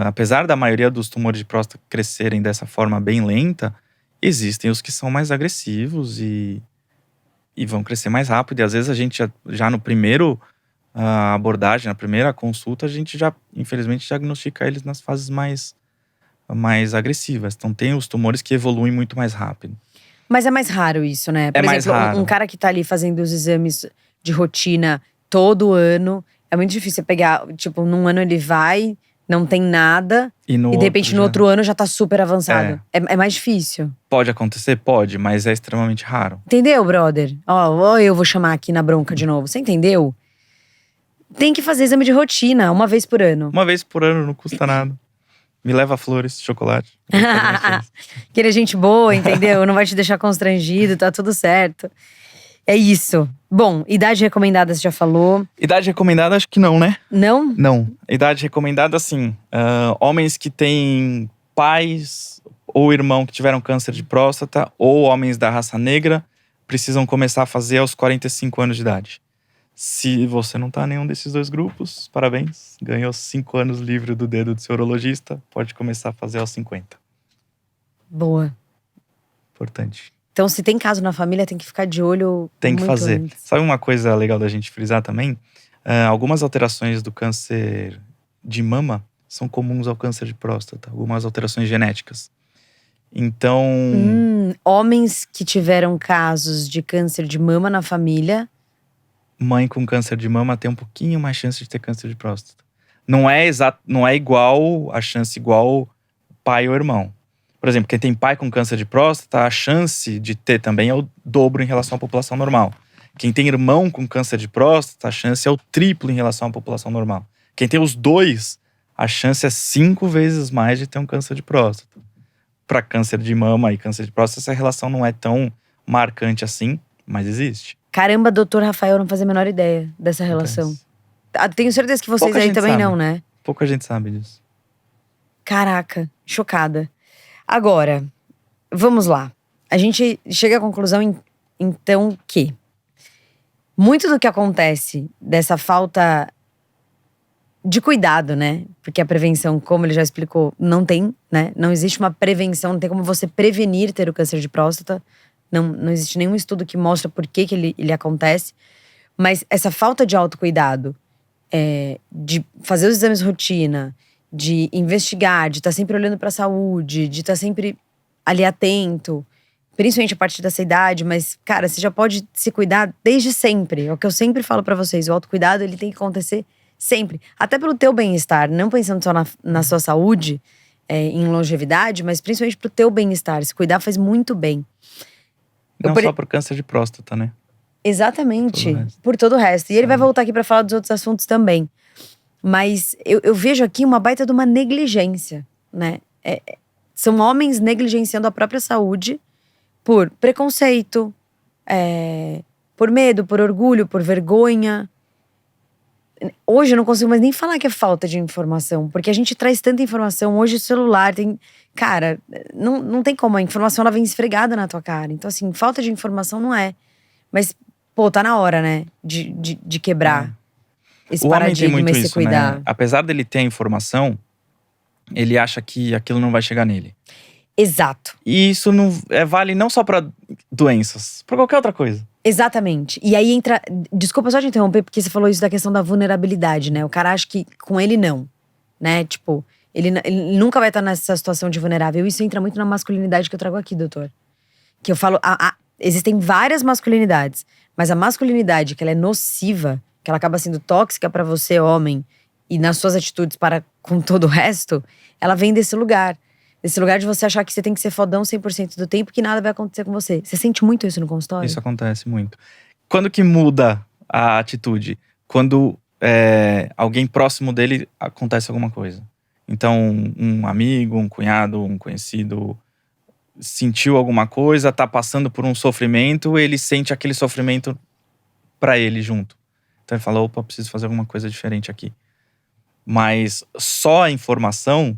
Apesar da maioria dos tumores de próstata crescerem dessa forma bem lenta, existem os que são mais agressivos e vão crescer mais rápido. E às vezes a gente já no primeiro abordagem, na primeira consulta, a gente já, infelizmente, diagnostica eles nas fases mais mais agressivas. Então tem os tumores que evoluem muito mais rápido. Mas é mais raro isso, né? Por Mais exemplo, raro. um cara que tá ali fazendo os exames de rotina todo ano, é muito difícil você pegar, tipo, num ano ele vai, não tem nada, E e de repente no já- outro ano já tá super avançado. É mais difícil. Pode acontecer? Pode, mas é extremamente raro. Entendeu, brother? Ó, eu vou chamar aqui na bronca de novo. Você entendeu? Tem que fazer exame de rotina, uma vez por ano. Uma vez por ano não custa nada. Me leva flores, chocolate. Vou ficar bem feliz. Que ele é gente boa, entendeu? Não vai te deixar constrangido, tá tudo certo. É isso. Bom, idade recomendada você já falou. Idade recomendada, acho que não, né? Não? Não. Idade recomendada, assim, homens que têm pais ou irmão que tiveram câncer de próstata, ou homens da raça negra, precisam começar a fazer aos 45 anos de idade. Se você não tá em nenhum desses dois grupos, parabéns. Ganhou 5 anos livre do dedo do seu urologista. Pode começar a fazer aos 50. Boa. Importante. Então, se tem caso na família, tem que ficar de olho. Tem que muito fazer. antes. Sabe uma coisa legal da gente frisar também? Algumas alterações do câncer de mama são comuns ao câncer de próstata. Algumas alterações genéticas. Então, Homens que tiveram casos de câncer de mama na família. mãe com câncer de mama tem um pouquinho mais chance de ter câncer de próstata. Não é igual a chance igual pai ou irmão. Por exemplo, quem tem pai com câncer de próstata, a chance de ter também é o dobro em relação à população normal. Quem tem irmão com câncer de próstata, a chance é o triplo em relação à população normal. Quem tem os dois, a chance é 5 vezes mais de ter um câncer de próstata. Para câncer de mama e câncer de próstata, essa relação não é tão marcante assim, mas existe. Caramba, doutor Rafael, não fazia a menor ideia dessa relação. Acontece. Tenho certeza que vocês Pouca aí gente também sabe. não, né? Pouca gente sabe disso. Caraca, chocada. Agora, vamos lá. A gente chega à conclusão, então, que muito do que acontece dessa falta de cuidado, né? Porque a prevenção, como ele já explicou, não tem, né? Não existe uma prevenção, não tem como você prevenir ter o câncer de próstata. Não existe nenhum estudo que mostra por que ele acontece. Mas essa falta de autocuidado, de fazer os exames rotina, de investigar, de estar sempre olhando para a saúde, de estar sempre ali atento, principalmente a partir dessa idade, mas, cara, você já pode se cuidar desde sempre. É o que eu sempre falo para vocês, o autocuidado, ele tem que acontecer sempre. Até pelo teu bem-estar, não pensando só na sua saúde, em longevidade, mas principalmente pro teu bem-estar. Se cuidar faz muito bem. Não só por câncer de próstata, né? Exatamente, Todo o resto. por todo o resto. E ele vai Sabe. voltar aqui pra falar dos outros assuntos também. Mas eu vejo aqui uma baita de uma negligência, né? São homens negligenciando a própria saúde por preconceito, por medo, por orgulho, por vergonha. Hoje eu não consigo mais nem falar que é falta de informação, porque a gente traz tanta informação. Hoje o celular tem… Cara, não tem como, a informação ela vem esfregada na tua cara. Então assim, falta de informação não é. Mas, pô, tá na hora, né? De quebrar esse O homem tem paradigma muito e se isso, cuidar. né? Apesar dele ter a informação, ele acha que aquilo não vai chegar nele. Exato. E isso não vale não só pra doenças, pra qualquer outra coisa. Exatamente. E aí entra… Desculpa só te interromper, porque você falou isso da questão da vulnerabilidade, né? O cara acha que com ele não, né? Tipo, ele nunca vai estar nessa situação de vulnerável. Isso entra muito na masculinidade que eu trago aqui, doutor. Que eu falo… existem várias masculinidades, mas a masculinidade que ela é nociva, que ela acaba sendo tóxica pra você, homem, e nas suas atitudes para com todo o resto, ela vem desse lugar. Desse lugar de você achar que você tem que ser fodão 100% do tempo, que nada vai acontecer com você. Você sente muito isso no consultório? Isso acontece muito. Quando que muda a atitude? Quando alguém próximo dele acontece alguma coisa. Então, um amigo, um cunhado, um conhecido sentiu alguma coisa, tá passando por um sofrimento, ele sente aquele sofrimento pra ele junto. Então ele fala, opa, preciso fazer alguma coisa diferente aqui. Mas só a informação,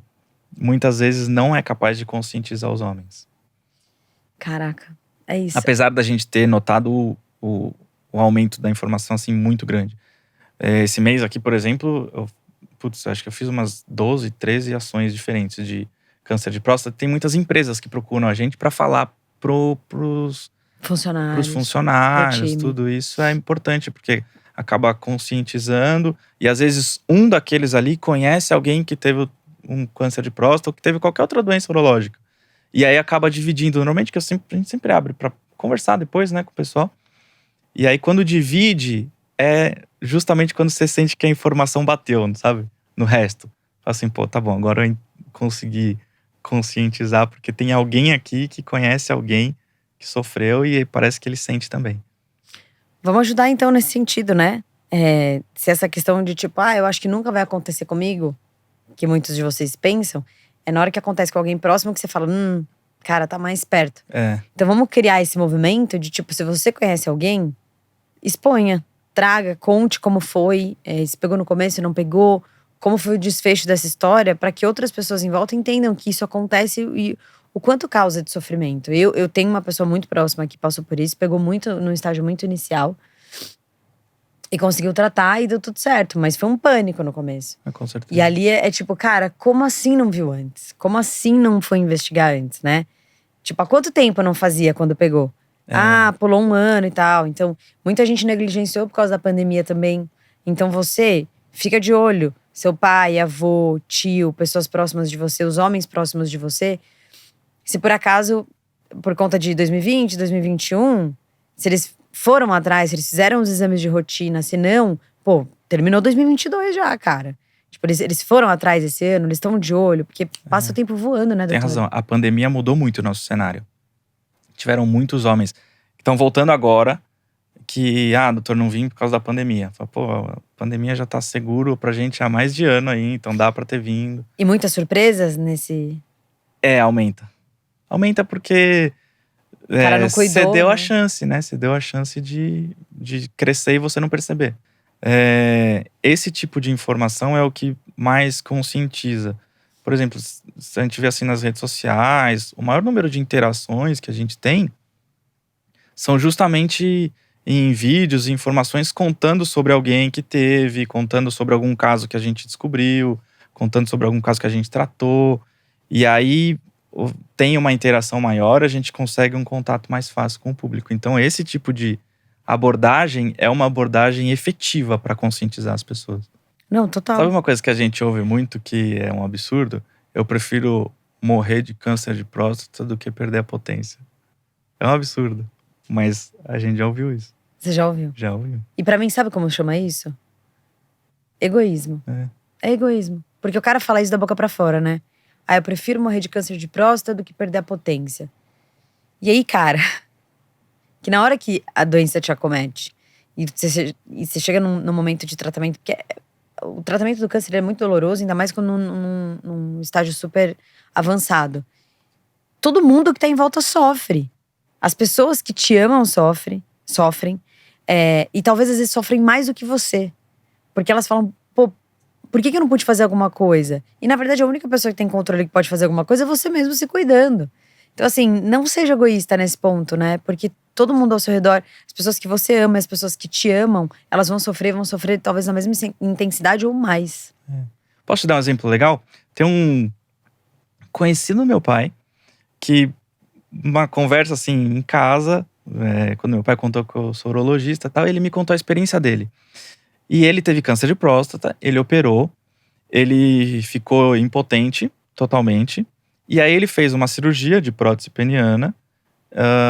muitas vezes, não é capaz de conscientizar os homens. Caraca, é isso. Apesar da gente ter notado o aumento da informação, assim, muito grande. Esse mês aqui, por exemplo, acho que eu fiz umas 12, 13 ações diferentes de câncer de próstata. Tem muitas empresas que procuram a gente para falar pros funcionários, time. tudo isso é importante, porque acaba conscientizando. E às vezes um daqueles ali conhece alguém que teve um câncer de próstata ou que teve qualquer outra doença urológica. E aí acaba dividindo. Normalmente a gente sempre abre pra conversar depois, né, com o pessoal. E aí quando divide, é justamente quando você sente que a informação bateu, sabe? No resto. Assim, pô, tá bom, agora eu consegui conscientizar, porque tem alguém aqui que conhece alguém que sofreu e parece que ele sente também. Vamos ajudar então nesse sentido, né? Se essa questão de tipo, eu acho que nunca vai acontecer comigo, que muitos de vocês pensam, é na hora que acontece com alguém próximo que você fala, cara, tá mais perto. Então vamos criar esse movimento de tipo, se você conhece alguém, exponha, traga, conte como foi, se pegou no começo, não pegou, como foi o desfecho dessa história, para que outras pessoas em volta entendam que isso acontece e o quanto causa de sofrimento. Eu tenho uma pessoa muito próxima que passou por isso, pegou muito num estágio muito inicial e conseguiu tratar e deu tudo certo, mas foi um pânico no começo. Com certeza. E ali é tipo, cara, como assim não viu antes? Como assim não foi investigar antes, né? Tipo, há quanto tempo não fazia quando pegou? Pulou 1 ano e tal. Então, muita gente negligenciou por causa da pandemia também. Então você fica de olho. Seu pai, avô, tio, pessoas próximas de você, os homens próximos de você. Se por acaso, por conta de 2020, 2021, se eles foram atrás, se eles fizeram os exames de rotina, se não, terminou 2022 já, cara. Tipo, eles foram atrás esse ano, eles estão de olho, porque passa o tempo voando, né, doutor? Tem razão, a pandemia mudou muito o nosso cenário. Tiveram muitos homens que estão voltando agora, que, doutor, não vim por causa da pandemia. Fala, a pandemia já tá seguro pra gente há mais de ano aí, então dá pra ter vindo. E muitas surpresas nesse… Aumenta. Aumenta porque O cara não cuidou, você deu né? a chance, né? Você deu a chance de crescer e você não perceber. Esse tipo de informação é o que mais conscientiza. Por exemplo, se a gente vê assim nas redes sociais, o maior número de interações que a gente tem são justamente em vídeos e informações contando sobre alguém que teve, contando sobre algum caso que a gente descobriu, contando sobre algum caso que a gente tratou. E aí tem uma interação maior, a gente consegue um contato mais fácil com o público. Então esse tipo de abordagem é uma abordagem efetiva para conscientizar as pessoas. Não, total. Sabe uma coisa que a gente ouve muito que é um absurdo? Eu prefiro morrer de câncer de próstata do que perder a potência. É um absurdo, mas a gente já ouviu isso. Você já ouviu? Já ouviu. E pra mim, sabe como chama isso? Egoísmo. É egoísmo. Porque o cara fala isso da boca pra fora, né? Eu prefiro morrer de câncer de próstata do que perder a potência. E aí, cara, que na hora que a doença te acomete e você chega num momento de tratamento, porque o tratamento do câncer é muito doloroso, ainda mais quando num estágio super avançado. Todo mundo que tá em volta sofre. As pessoas que te amam sofrem. E talvez às vezes sofrem mais do que você. Porque elas falam, por que eu não pude fazer alguma coisa? E na verdade a única pessoa que tem controle que pode fazer alguma coisa é você mesmo se cuidando. Então assim, não seja egoísta nesse ponto, né? Porque todo mundo ao seu redor, as pessoas que você ama, as pessoas que te amam, elas vão sofrer talvez na mesma intensidade ou mais. Posso te dar um exemplo legal? Tem um conhecido do meu pai, que uma conversa assim em casa, quando meu pai contou que eu sou urologista e tal, ele me contou a experiência dele. E ele teve câncer de próstata, ele operou, ele ficou impotente totalmente. E aí ele fez uma cirurgia de prótese peniana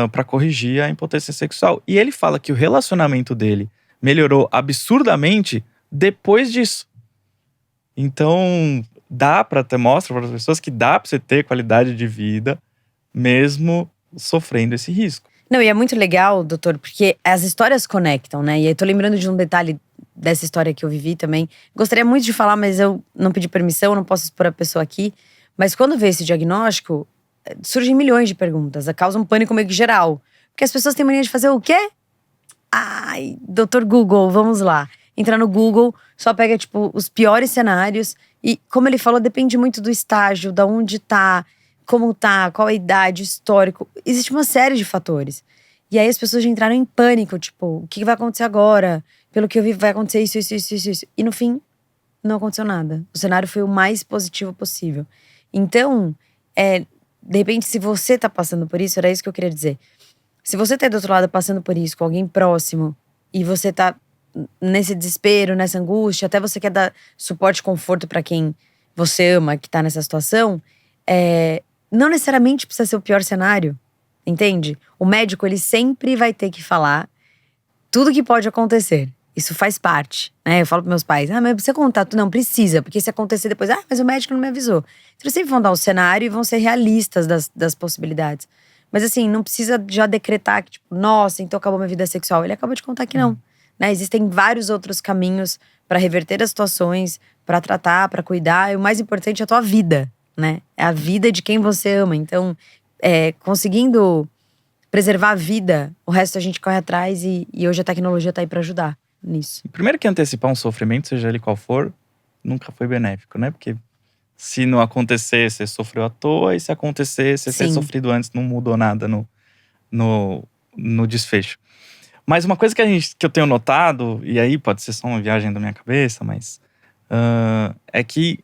para corrigir a impotência sexual. E ele fala que o relacionamento dele melhorou absurdamente depois disso. Então, mostra para as pessoas que dá para você ter qualidade de vida mesmo sofrendo esse risco. Não, e é muito legal, doutor, porque as histórias conectam, né? E aí tô lembrando de um detalhe dessa história que eu vivi também. Gostaria muito de falar, mas eu não pedi permissão, não posso expor a pessoa aqui. Mas quando vê esse diagnóstico, surgem milhões de perguntas. Causa um pânico meio que geral. Porque as pessoas têm mania de fazer o quê? Doutor Google, vamos lá. Entra no Google, só pega, tipo, os piores cenários. E, como ele falou, depende muito do estágio, da onde tá, como tá, qual a idade, o histórico. Existe uma série de fatores. E aí as pessoas já entraram em pânico, tipo, o que vai acontecer agora? Pelo que eu vi, vai acontecer isso. E no fim, não aconteceu nada. O cenário foi o mais positivo possível. Então, de repente, se você tá passando por isso, era isso que eu queria dizer. Se você tá do outro lado passando por isso com alguém próximo e você tá nesse desespero, nessa angústia, até você quer dar suporte e conforto pra quem você ama que tá nessa situação, não necessariamente precisa ser o pior cenário, entende? O médico, ele sempre vai ter que falar tudo que pode acontecer. Isso faz parte, né? Eu falo pros meus pais, mas precisa contar tudo? Não, precisa, porque se acontecer depois, mas o médico não me avisou. Eles sempre vão dar o cenário e vão ser realistas das possibilidades. Mas assim, não precisa já decretar que tipo, nossa, então acabou minha vida sexual. Ele acabou de contar que não, né? Existem vários outros caminhos pra reverter as situações, pra tratar, pra cuidar. E o mais importante é a tua vida, né? É a vida de quem você ama. Então, conseguindo preservar a vida, o resto a gente corre atrás e hoje a tecnologia tá aí pra ajudar nisso. Primeiro que antecipar um sofrimento, seja ele qual for, nunca foi benéfico, né? Porque se não acontecer, você sofreu à toa. E se acontecer, você ter sofrido antes, não mudou nada no desfecho. Mas uma coisa que eu tenho notado, e aí pode ser só uma viagem da minha cabeça, mas é que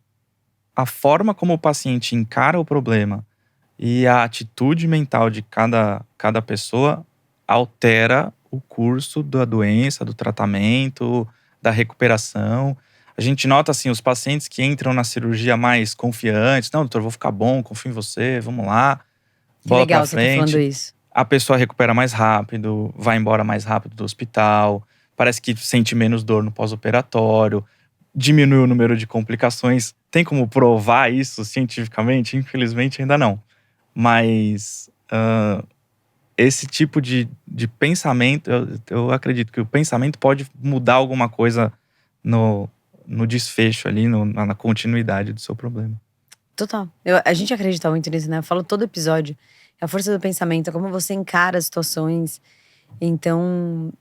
a forma como o paciente encara o problema e a atitude mental de cada pessoa altera o curso da doença, do tratamento, da recuperação. A gente nota, assim, os pacientes que entram na cirurgia mais confiantes. Não, doutor, vou ficar bom, confio em você, vamos lá. Bola pra frente. Você tá falando isso. A pessoa recupera mais rápido, vai embora mais rápido do hospital. Parece que sente menos dor no pós-operatório. Diminui o número de complicações. Tem como provar isso cientificamente? Infelizmente ainda não. Mas esse tipo de pensamento, eu acredito que o pensamento pode mudar alguma coisa no desfecho ali, na continuidade do seu problema. Total. A gente acredita muito nisso, né? Eu falo todo episódio. É a força do pensamento, é como você encara as situações. Então,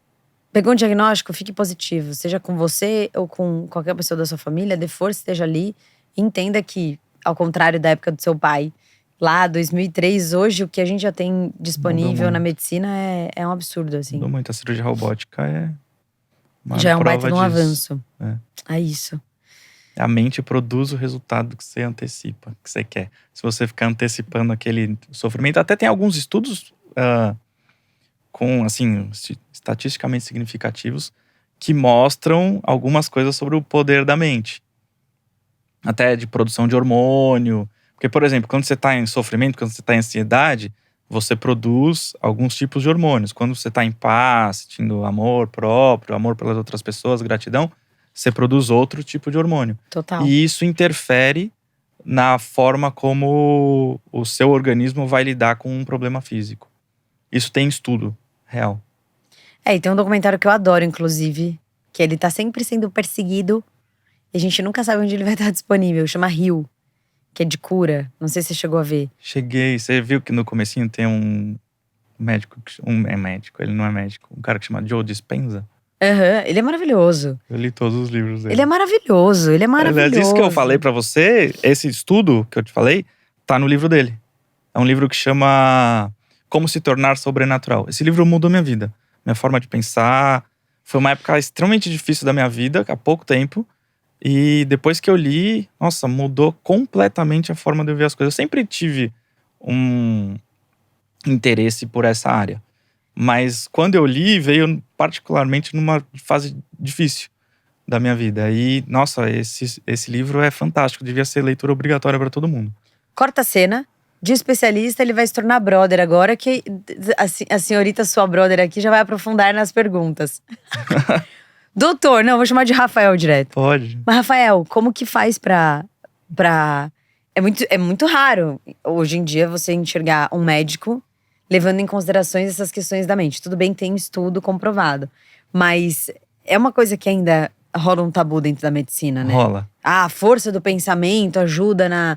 pegou um diagnóstico, fique positivo. Seja com você ou com qualquer pessoa da sua família, dê força, esteja ali. E entenda que, ao contrário da época do seu pai, lá, 2003, hoje o que a gente já tem disponível na medicina é um absurdo, assim. Mudou muito. A cirurgia robótica já é um baita de um avanço. É isso. A mente produz o resultado que você antecipa, que você quer. Se você ficar antecipando aquele sofrimento, até tem alguns estudos com, assim, estatisticamente significativos que mostram algumas coisas sobre o poder da mente. Até de produção de hormônio. Porque, por exemplo, quando você está em sofrimento, quando você está em ansiedade, você produz alguns tipos de hormônios. Quando você está em paz, sentindo amor próprio, amor pelas outras pessoas, gratidão, você produz outro tipo de hormônio. Total. E isso interfere na forma como o seu organismo vai lidar com um problema físico. Isso tem estudo real. E tem um documentário que eu adoro, inclusive, que ele tá sempre sendo perseguido e a gente nunca sabe onde ele vai estar disponível. Chama Rio, que é de cura. Não sei se você chegou a ver. Cheguei. Você viu que no comecinho tem um médico, ele não é médico, um cara que chama Joe Dispenza. Ele é maravilhoso. Eu li todos os livros dele. Ele é maravilhoso. Aliás, isso que eu falei pra você, esse estudo que eu te falei, tá no livro dele. É um livro que chama Como se tornar sobrenatural. Esse livro mudou minha vida. Minha forma de pensar. Foi uma época extremamente difícil da minha vida, há pouco tempo. E depois que eu li, nossa, mudou completamente a forma de eu ver as coisas. Eu sempre tive um interesse por essa área. Mas quando eu li, veio particularmente numa fase difícil da minha vida. E, nossa, esse livro é fantástico. Devia ser leitura obrigatória para todo mundo. Corta a cena. De especialista, ele vai se tornar brother agora, que a senhorita sua brother aqui já vai aprofundar nas perguntas. Doutor, não, vou chamar de Rafael direto. Pode. Mas, Rafael, como que faz pra... É muito raro, hoje em dia, você enxergar um médico levando em considerações essas questões da mente. Tudo bem, tem estudo comprovado. Mas é uma coisa que ainda rola um tabu dentro da medicina, né? Rola. A força do pensamento ajuda na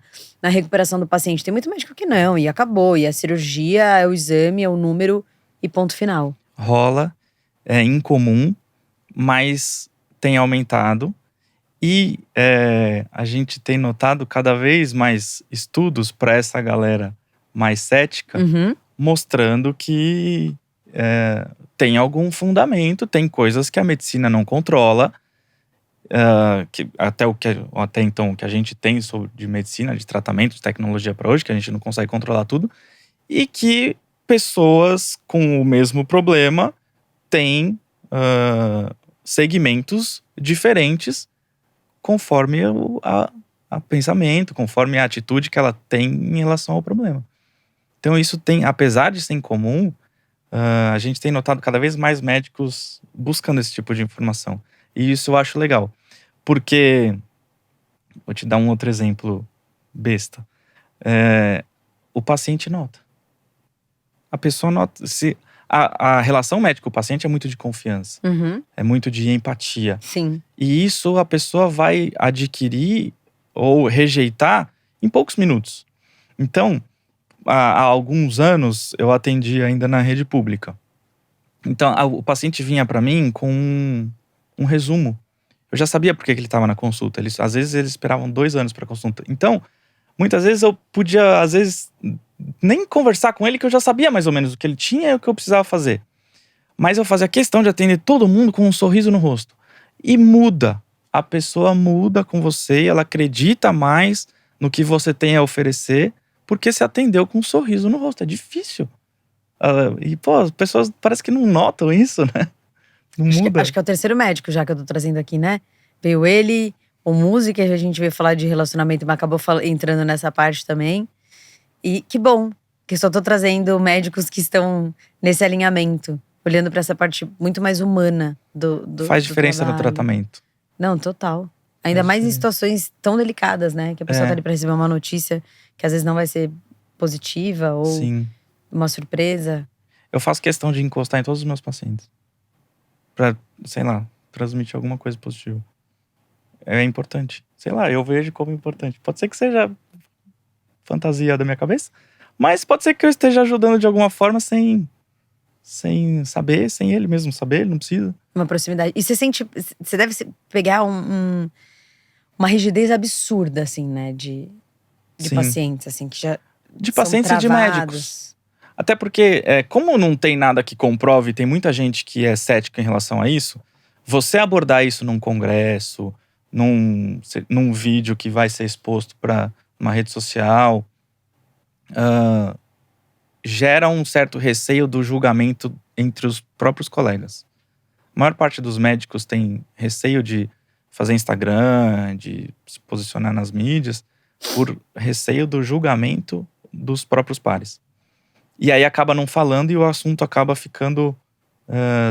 recuperação do paciente. Tem muito médico que não, e acabou. E a cirurgia é o exame, é o número e ponto final. Rola, é incomum, mas tem aumentado. E a gente tem notado cada vez mais estudos para essa galera mais cética, mostrando que tem algum fundamento, tem coisas que a medicina não controla, que até então o que a gente tem de medicina, de tratamento, de tecnologia para hoje, que a gente não consegue controlar tudo, e que pessoas com o mesmo problema têm segmentos diferentes conforme a pensamento, conforme a atitude que ela tem em relação ao problema. Então isso tem, apesar de ser incomum, a gente tem notado cada vez mais médicos buscando esse tipo de informação. E isso eu acho legal. Porque, vou te dar um outro exemplo besta. O paciente nota. A pessoa nota. A relação médico-paciente é muito de confiança. Uhum. É muito de empatia. Sim. E isso a pessoa vai adquirir ou rejeitar em poucos minutos. Então, há alguns anos, eu atendi ainda na rede pública. Então, o paciente vinha para mim com um resumo. Eu já sabia por que ele estava na consulta. Às vezes, eles esperavam 2 anos para consulta. Então, muitas vezes eu podia, às vezes, nem conversar com ele, que eu já sabia mais ou menos o que ele tinha e o que eu precisava fazer. Mas eu fazia questão de atender todo mundo com um sorriso no rosto. E muda. A pessoa muda com você e ela acredita mais no que você tem a oferecer porque se atendeu com um sorriso no rosto. É difícil. E, pô, as pessoas parece que não notam isso, né? Não muda. Acho que é o terceiro médico já que eu tô trazendo aqui, né? Veio ele, o músico, que a gente veio falar de relacionamento, mas acabou entrando nessa parte também. E que bom que só tô trazendo médicos que estão nesse alinhamento. Olhando pra essa parte muito mais humana do Faz diferença trabalho. no tratamento. Não, total. Ainda mais em situações tão delicadas, né? Que a pessoa tá ali pra receber uma notícia que às vezes não vai ser positiva ou Sim. uma surpresa. Eu faço questão de encostar em todos os meus pacientes. Pra, sei lá, transmitir alguma coisa positiva. É importante. Sei lá, eu vejo como importante. Pode ser que seja fantasia da minha cabeça, mas pode ser que eu esteja ajudando de alguma forma sem saber, sem ele mesmo saber, ele não precisa. Uma proximidade. E você sente… Você deve pegar uma rigidez absurda, assim, né? De Sim. pacientes, assim, que já De são pacientes e de travados. médicos. Até porque, como não tem nada que comprove, tem muita gente que é cética em relação a isso, você abordar isso num congresso, num vídeo que vai ser exposto para uma rede social, gera um certo receio do julgamento entre os próprios colegas. A maior parte dos médicos tem receio de fazer Instagram, de se posicionar nas mídias, por receio do julgamento dos próprios pares. E aí acaba não falando e o assunto acaba ficando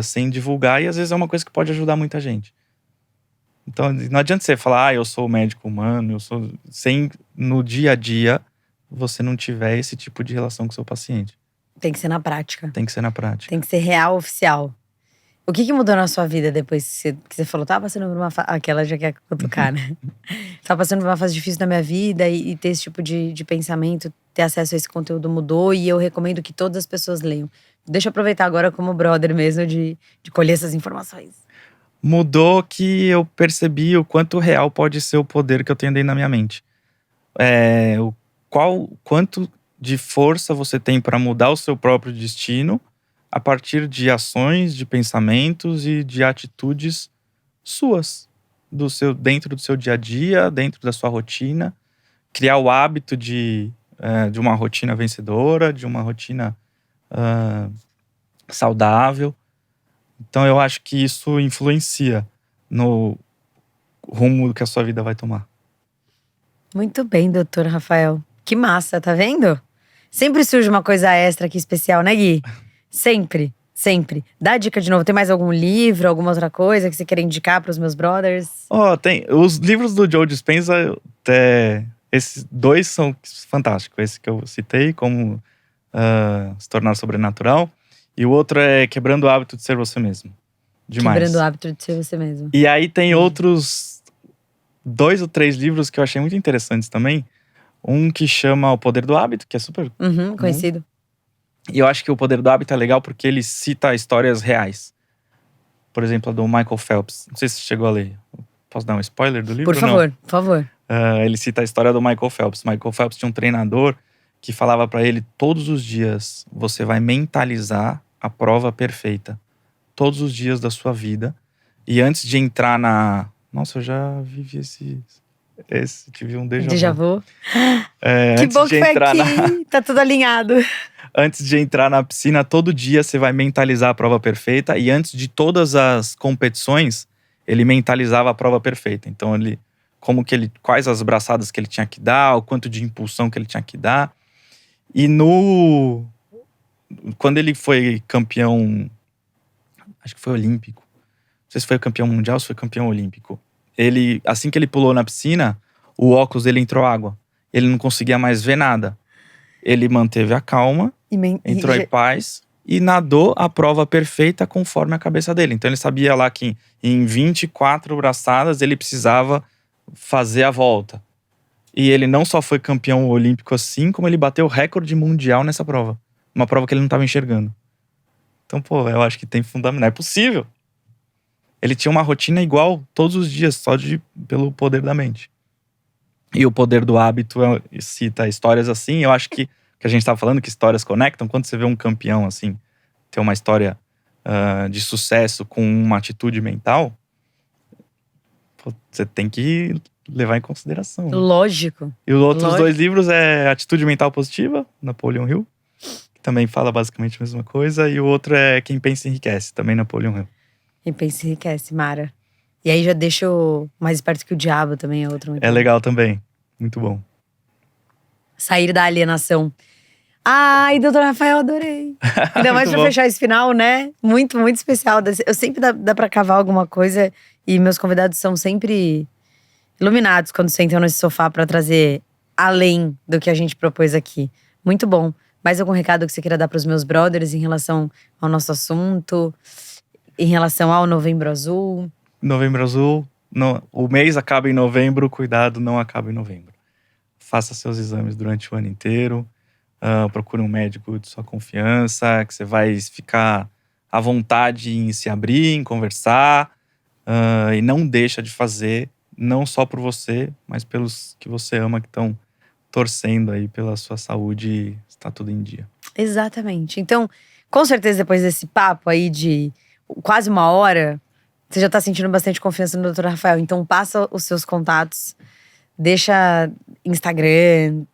sem divulgar, e às vezes é uma coisa que pode ajudar muita gente. Então não adianta você falar, eu sou médico humano, sem no dia a dia você não tiver esse tipo de relação com o seu paciente. Tem que ser na prática. Tem que ser na prática. Tem que ser real, oficial. O que mudou na sua vida depois que você falou, tava passando por uma fase… Aquela já quer cutucar, né? Tava passando por uma fase difícil na minha vida e ter esse tipo de pensamento, ter acesso a esse conteúdo mudou, e eu recomendo que todas as pessoas leiam. Deixa eu aproveitar agora como brother mesmo de colher essas informações. Mudou que eu percebi o quanto real pode ser o poder que eu tenho dentro da minha mente. Quanto de força você tem para mudar o seu próprio destino a partir de ações, de pensamentos e de atitudes suas, dentro do seu dia a dia, dentro da sua rotina. Criar o hábito de uma rotina vencedora, de uma rotina saudável. Então eu acho que isso influencia no rumo que a sua vida vai tomar. Muito bem, doutor Rafael. Que massa, tá vendo? Sempre surge uma coisa extra aqui especial, né, Gui? Sempre, sempre. Dá dica de novo. Tem mais algum livro, alguma outra coisa que você quer indicar pros meus brothers? Tem. Os livros do Joe Dispenza, esses 2 são fantásticos. Esse que eu citei, como Se Tornar Sobrenatural. E o outro é Quebrando o Hábito de Ser Você Mesmo. Demais. Quebrando o Hábito de Ser Você Mesmo. E aí tem outros 2 ou 3 livros que eu achei muito interessantes também. Um que chama O Poder do Hábito, que é super conhecido. E eu acho que O Poder do Hábito é legal porque ele cita histórias reais. Por exemplo, a do Michael Phelps. Não sei se você chegou a ler. Posso dar um spoiler do livro? Por favor, por favor. Ele cita a história do Michael Phelps. Michael Phelps tinha um treinador que falava pra ele: todos os dias você vai mentalizar a prova perfeita. Todos os dias da sua vida. E antes de entrar na… Nossa, eu já vivi esse tive um déjà vu. Que bom que foi aqui. Tá tudo alinhado. Antes de entrar na piscina, todo dia você vai mentalizar a prova perfeita. E antes de todas as competições, ele mentalizava a prova perfeita. Então ele quais as braçadas que ele tinha que dar, o quanto de impulsão que ele tinha que dar. E quando ele foi campeão, acho que foi olímpico, não sei se foi campeão mundial ou se foi campeão olímpico. Assim que ele pulou na piscina, o óculos dele entrou água. Ele não conseguia mais ver nada. Ele manteve a calma, entrou em paz e nadou a prova perfeita conforme a cabeça dele. Então ele sabia lá que em 24 braçadas ele precisava fazer a volta. E ele não só foi campeão olímpico assim, como ele bateu o recorde mundial nessa prova. Uma prova que ele não estava enxergando. Então, pô, eu acho que tem fundamento. Não é possível. Ele tinha uma rotina igual todos os dias, só pelo poder da mente. E o poder do hábito cita histórias assim. Eu acho que a gente estava falando que histórias conectam. Quando você vê um campeão assim, ter uma história de sucesso com uma atitude mental, pô, você tem que levar em consideração. Lógico. E os outros dois livros é Atitude Mental Positiva, Napoleon Hill, que também fala basicamente a mesma coisa. E o outro é Quem Pensa Enriquece, também Napoleon Hill. Quem Pensa Enriquece, Mara. E aí já deixa o Mais Esperto que o Diabo também, é outro muito bom. Legal também, muito bom. Sair da alienação. Ai, doutor Rafael, adorei. Ainda mais pra fechar esse final, né? Muito, muito especial. Eu sempre dá pra cavar alguma coisa. E meus convidados são sempre iluminados quando sentam nesse sofá pra trazer além do que a gente propôs aqui. Muito bom. Mais algum recado que você queira dar pros meus brothers em relação ao nosso assunto? Em relação ao Novembro Azul? Novembro Azul, o mês acaba em novembro, cuidado, não acaba em novembro. Faça seus exames durante o ano inteiro. Procure um médico de sua confiança, que você vai ficar à vontade em se abrir, em conversar. E não deixa de fazer, não só por você, mas pelos que você ama, que estão torcendo aí pela sua saúde, está tudo em dia. Exatamente. Então, com certeza depois desse papo aí de quase uma hora, você já tá sentindo bastante confiança no Dr. Rafael. Então passa os seus contatos, deixa Instagram,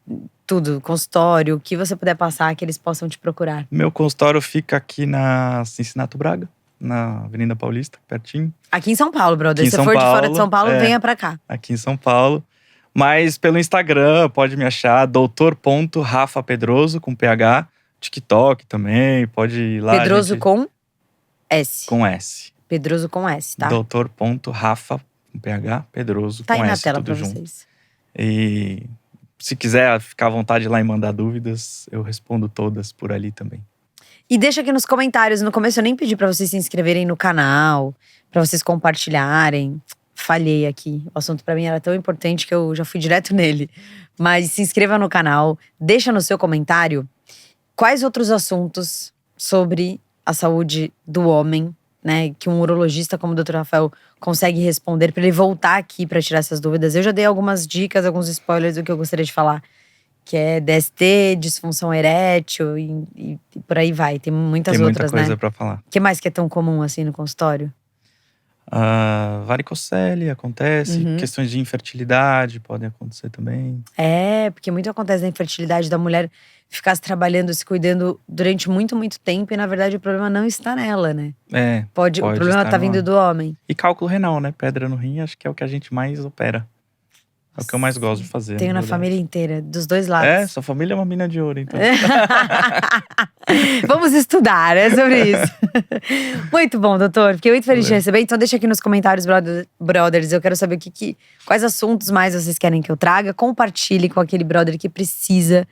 tudo, consultório, o que você puder passar, que eles possam te procurar. Meu consultório fica aqui na Cincinato Braga, na Avenida Paulista, pertinho. Aqui em São Paulo, brother. Se São for Paulo, de fora de São Paulo, venha pra cá. Aqui em São Paulo. Mas pelo Instagram, pode me achar, doutor.rafapedroso, com PH. TikTok também, pode ir lá. Pedroso com S. Com S. Pedroso com S, tá? Doutor.rafa, com PH, Pedroso, tá com aí S, na tela tudo pra junto. vocês. E se quiser ficar à vontade lá e mandar dúvidas, eu respondo todas por ali também. E deixa aqui nos comentários. No começo eu nem pedi pra vocês se inscreverem no canal, pra vocês compartilharem. Falhei aqui. O assunto pra mim era tão importante que eu já fui direto nele. Mas se inscreva no canal, deixa no seu comentário quais outros assuntos sobre a saúde do homem, né, que um urologista como o Dr. Rafael consegue responder para ele voltar aqui para tirar essas dúvidas. Eu já dei algumas dicas, alguns spoilers do que eu gostaria de falar, que é DST, disfunção erétil e por aí vai. Tem muitas outras, né? Tem muita coisa para falar. O que mais que é tão comum assim no consultório? Varicocele acontece, questões de infertilidade podem acontecer também. Porque muito acontece na infertilidade da mulher ficar se trabalhando, se cuidando durante muito, muito tempo. E na verdade o problema não está nela, né? Pode o problema tá vindo do homem. E cálculo renal, né? Pedra no rim, acho que é o que a gente mais opera. É o que eu mais gosto de fazer. Tenho na família inteira, dos dois lados. Sua família é uma mina de ouro, então. Vamos estudar, é sobre isso. Muito bom, doutor. Fiquei muito feliz de receber. Então deixa aqui nos comentários, brothers. Eu quero saber quais assuntos mais vocês querem que eu traga. Compartilhe com aquele brother que precisa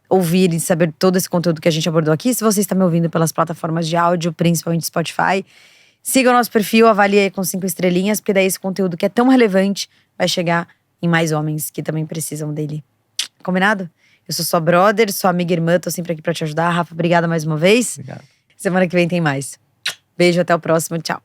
ouvir e saber todo esse conteúdo que a gente abordou aqui. Se você está me ouvindo pelas plataformas de áudio, principalmente Spotify, siga o nosso perfil, avalie aí com 5 estrelinhas, porque daí esse conteúdo que é tão relevante vai chegar em mais homens que também precisam dele. Combinado? Eu sou sua brother, sua amiga e irmã, tô sempre aqui pra te ajudar. Rafa, obrigada mais uma vez. Obrigado. Semana que vem tem mais. Beijo, até o próximo, tchau.